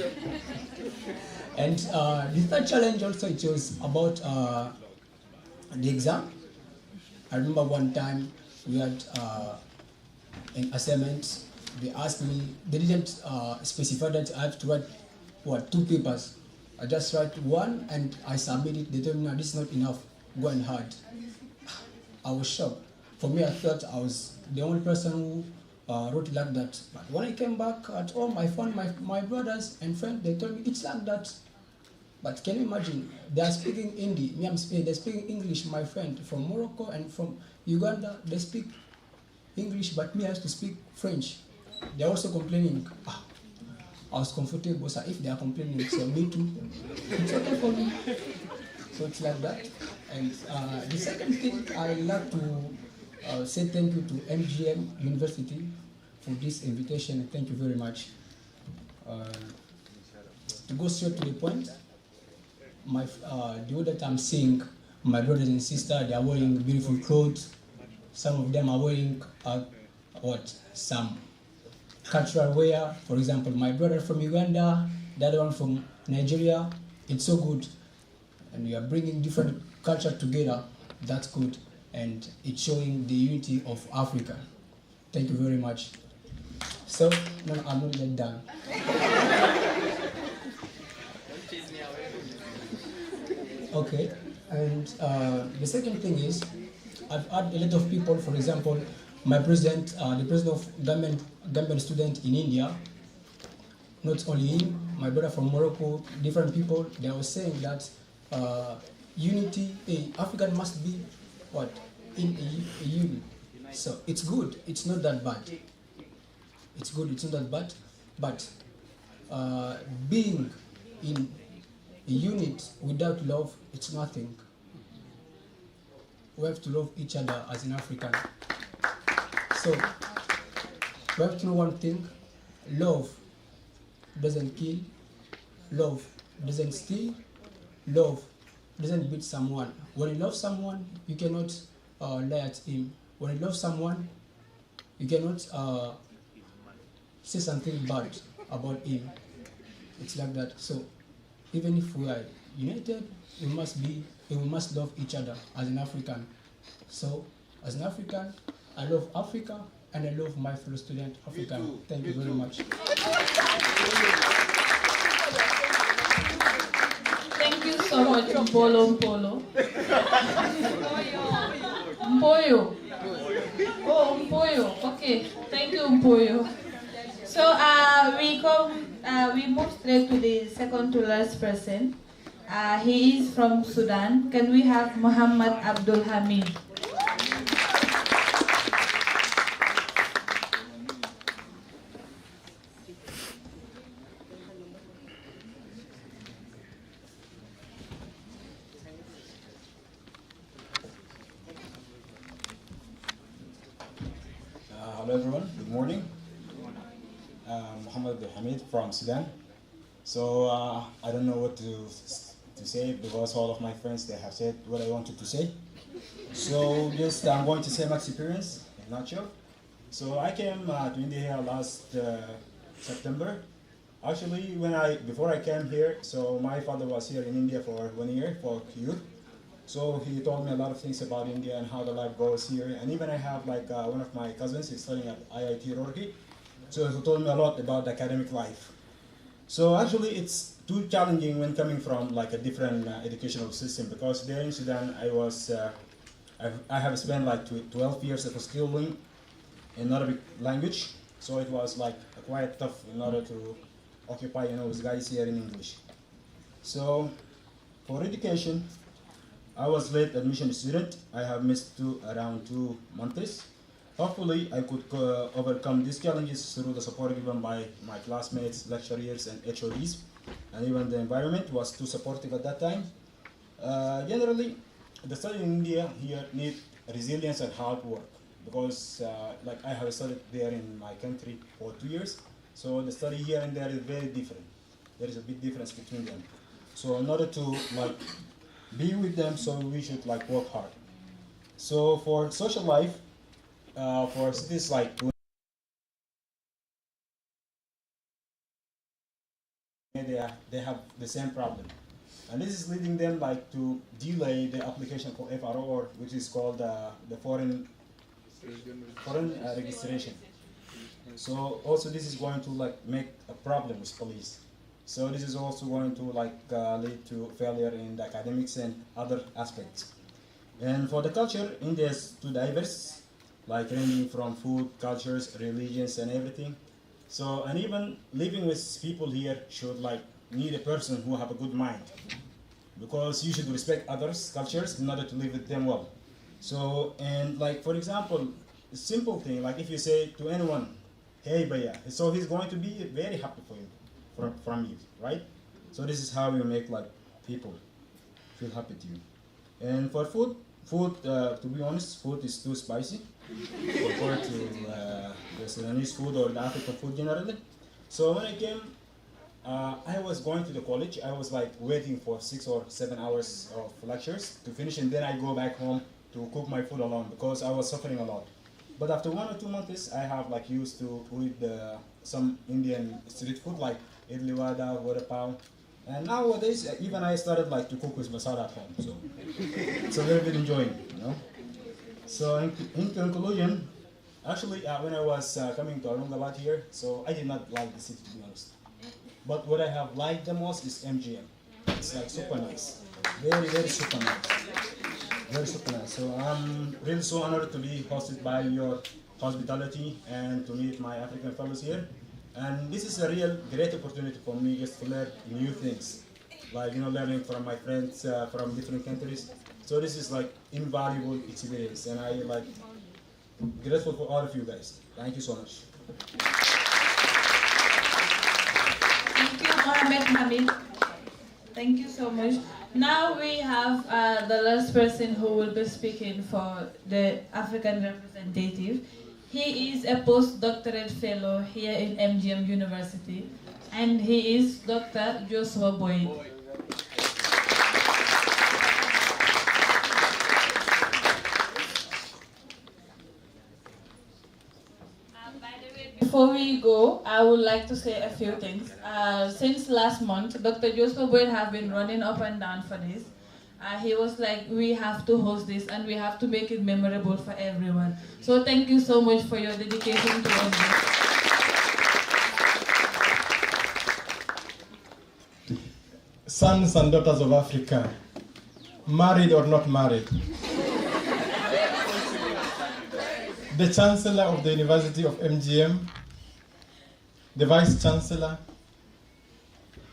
And the third challenge also, it was about the exam. I remember one time we had an assignment. They asked me, they didn't specify that I have to write 2 papers. I just write one and I submit it. They told me, no, this is not enough. Go and hard. I was shocked. For me, I thought I was the only person who wrote like that. But when I came back at home, I found my brothers and friends. They told me it's like that. But can you imagine? They are speaking Hindi. Me, they're speaking English. My friend from Morocco and from Uganda, they speak English, but me, I have to speak French. They're also complaining. I was comfortable, so if they are complaining, so me too. It's okay for me. So it's like that. And the second thing, I like to say thank you to MGM University for this invitation. Thank you very much. To go straight to the point, the way that I'm seeing my brothers and sisters, they are wearing beautiful clothes. Some of them are wearing some cultural wear. For example, my brother from Uganda, the other one from Nigeria. It's so good. And we are bringing different culture together. That's good. And it's showing the unity of Africa. Thank you very much. So, no, I'm not let down. Okay. And the second thing is, I've had a lot of people, for example, my president, the president of Gambian student in India, not only him, my brother from Morocco, different people, they were saying that unity, African must be in a unit. So it's good, it's not that bad. It's good, it's not that bad, but being in a unit without love, it's nothing. We have to love each other as an African. So, we have to know one thing, love doesn't kill, love doesn't steal, love doesn't beat someone. When you love someone, you cannot lie at him. When you love someone, you cannot say something bad about him. It's like that. So, even if we are united, we must love each other as an African. So, as an African, I love Africa and I love my fellow student African. Thank you very much. Thank you so much, Mpolo. Mpoyo. Oh, Mpoyo. Okay. Thank you, Mpoyo. So we move straight to the second to last person. He is from Sudan. Can we have Muhammad Abdul Hamid? Hello everyone, good morning. Muhammad Hamid from Sudan. So I don't know what to say because all of my friends, they have said what I wanted to say. So just I'm going to say my experience in a nutshell. So I came to India here last September. Actually, before I came here, so my father was here in India for 1 year for youth. So he told me a lot of things about India and how the life goes here. And even I have like one of my cousins, he's studying at IIT Roorkee. So he told me a lot about the academic life. So actually it's too challenging when coming from like a different educational system, because there in Sudan I have spent like 12 years of schooling in Arabic language. So it was like quite tough in order to occupy, with guys here in English. So for education, I was late admission student. I have missed around 2 months. Hopefully, I could overcome these challenges through the support given by my classmates, lecturers, and HODs, and even the environment was too supportive at that time. Generally, the study in India here need resilience and hard work because, like I have studied there in my country for 2 years, so the study here and there is very different. There is a big difference between them. So in order to like be with them, so we should like work hard. So for social life, for cities like they have the same problem, and this is leading them like to delay the application for FRO, or which is called the foreign registration. So also this is going to like make a problem with police. So this is also going to like lead to failure in the academics and other aspects. And for the culture, India is too diverse, like ranging from food, cultures, religions, and everything. So, and even living with people here should like need a person who have a good mind, because you should respect others' cultures in order to live with them well. So, and like for example, a simple thing, like if you say to anyone, hey Baya, so he's going to be very happy for you, from you, right? So this is how you make like people feel happy to you. And for food, to be honest, food is too spicy compared to the Sudanese food or the African food generally. So when I came, I was going to the college. I was like waiting for 6 or 7 hours of lectures to finish, and then I go back home to cook my food alone because I was suffering a lot. But after 1 or 2 months, I have like used to eat some Indian street food like idli vada, vada pav. And nowadays, even I started like to cook with masala at home, so it's a little bit enjoying, you know. So in conclusion, actually when I was coming to Aurangabad here, so I did not like the city, to be honest. But what I have liked the most is MGM. It's like super nice, very very super nice, very super nice. So I'm really so honored to be hosted by your hospitality and to meet my African fellows here. And this is a real great opportunity for me just to learn new things, like learning from my friends from different countries. So this is like invaluable experience, and I like grateful for all of you guys. Thank you so much. Thank you, Mohammed Hamid. Thank you so much. Now we have the last person who will be speaking for the African representative. He is a postdoctorate fellow here in MGM University, and he is Dr. Joshua Boyd. Before we go, I would like to say a few things. Since last month, Dr. Joshua Boyd have been running up and down for this. He was like, we have to host this and we have to make it memorable for everyone. So thank you so much for your dedication to us. Sons and daughters of Africa, married or not married. The Chancellor of the University of MGM, the Vice Chancellor,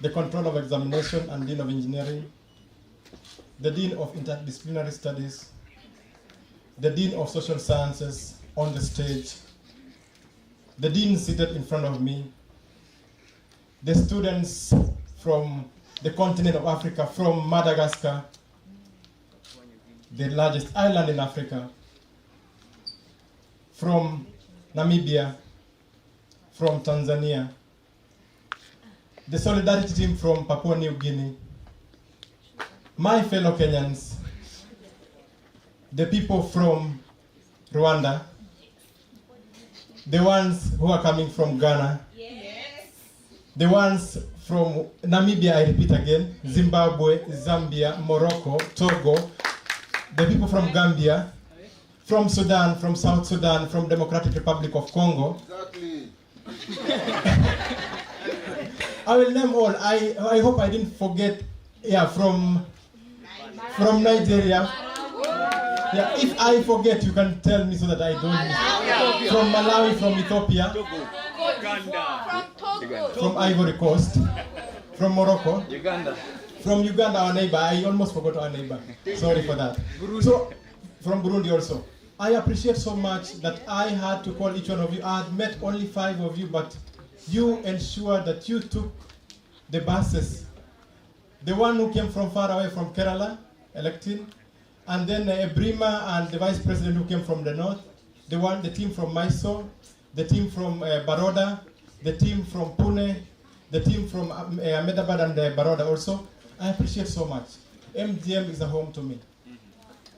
the Controller of Examination and Dean of Engineering, the Dean of Interdisciplinary Studies, the Dean of Social Sciences on the stage, the Dean seated in front of me, the students from the continent of Africa, from Madagascar, the largest island in Africa, from Namibia, from Tanzania, the Solidarity team from Papua New Guinea, my fellow Kenyans, the people from Rwanda, the ones who are coming from Ghana, the ones from Namibia, I repeat again, Zimbabwe, Zambia, Morocco, Togo, the people from Gambia, from Sudan, from South Sudan, from Democratic Republic of Congo. Exactly. I will name all. I hope I didn't forget. Yeah, from Nigeria. Yeah, if I forget, you can tell me so that I don't. From Malawi, from Ethiopia, from Ivory Coast, from Morocco, From Uganda, our neighbor. I almost forgot our neighbor. Sorry for that. So, from Burundi also. I appreciate so much that I had to call each one of you. I had met only 5 of you, but you ensured that you took the buses. The one who came from far away from Kerala, elected, and then Brima and the vice president who came from the north, the team from Mysore, the team from Baroda, the team from Pune, the team from Ahmedabad and Baroda also. I appreciate so much. MGM is a home to me.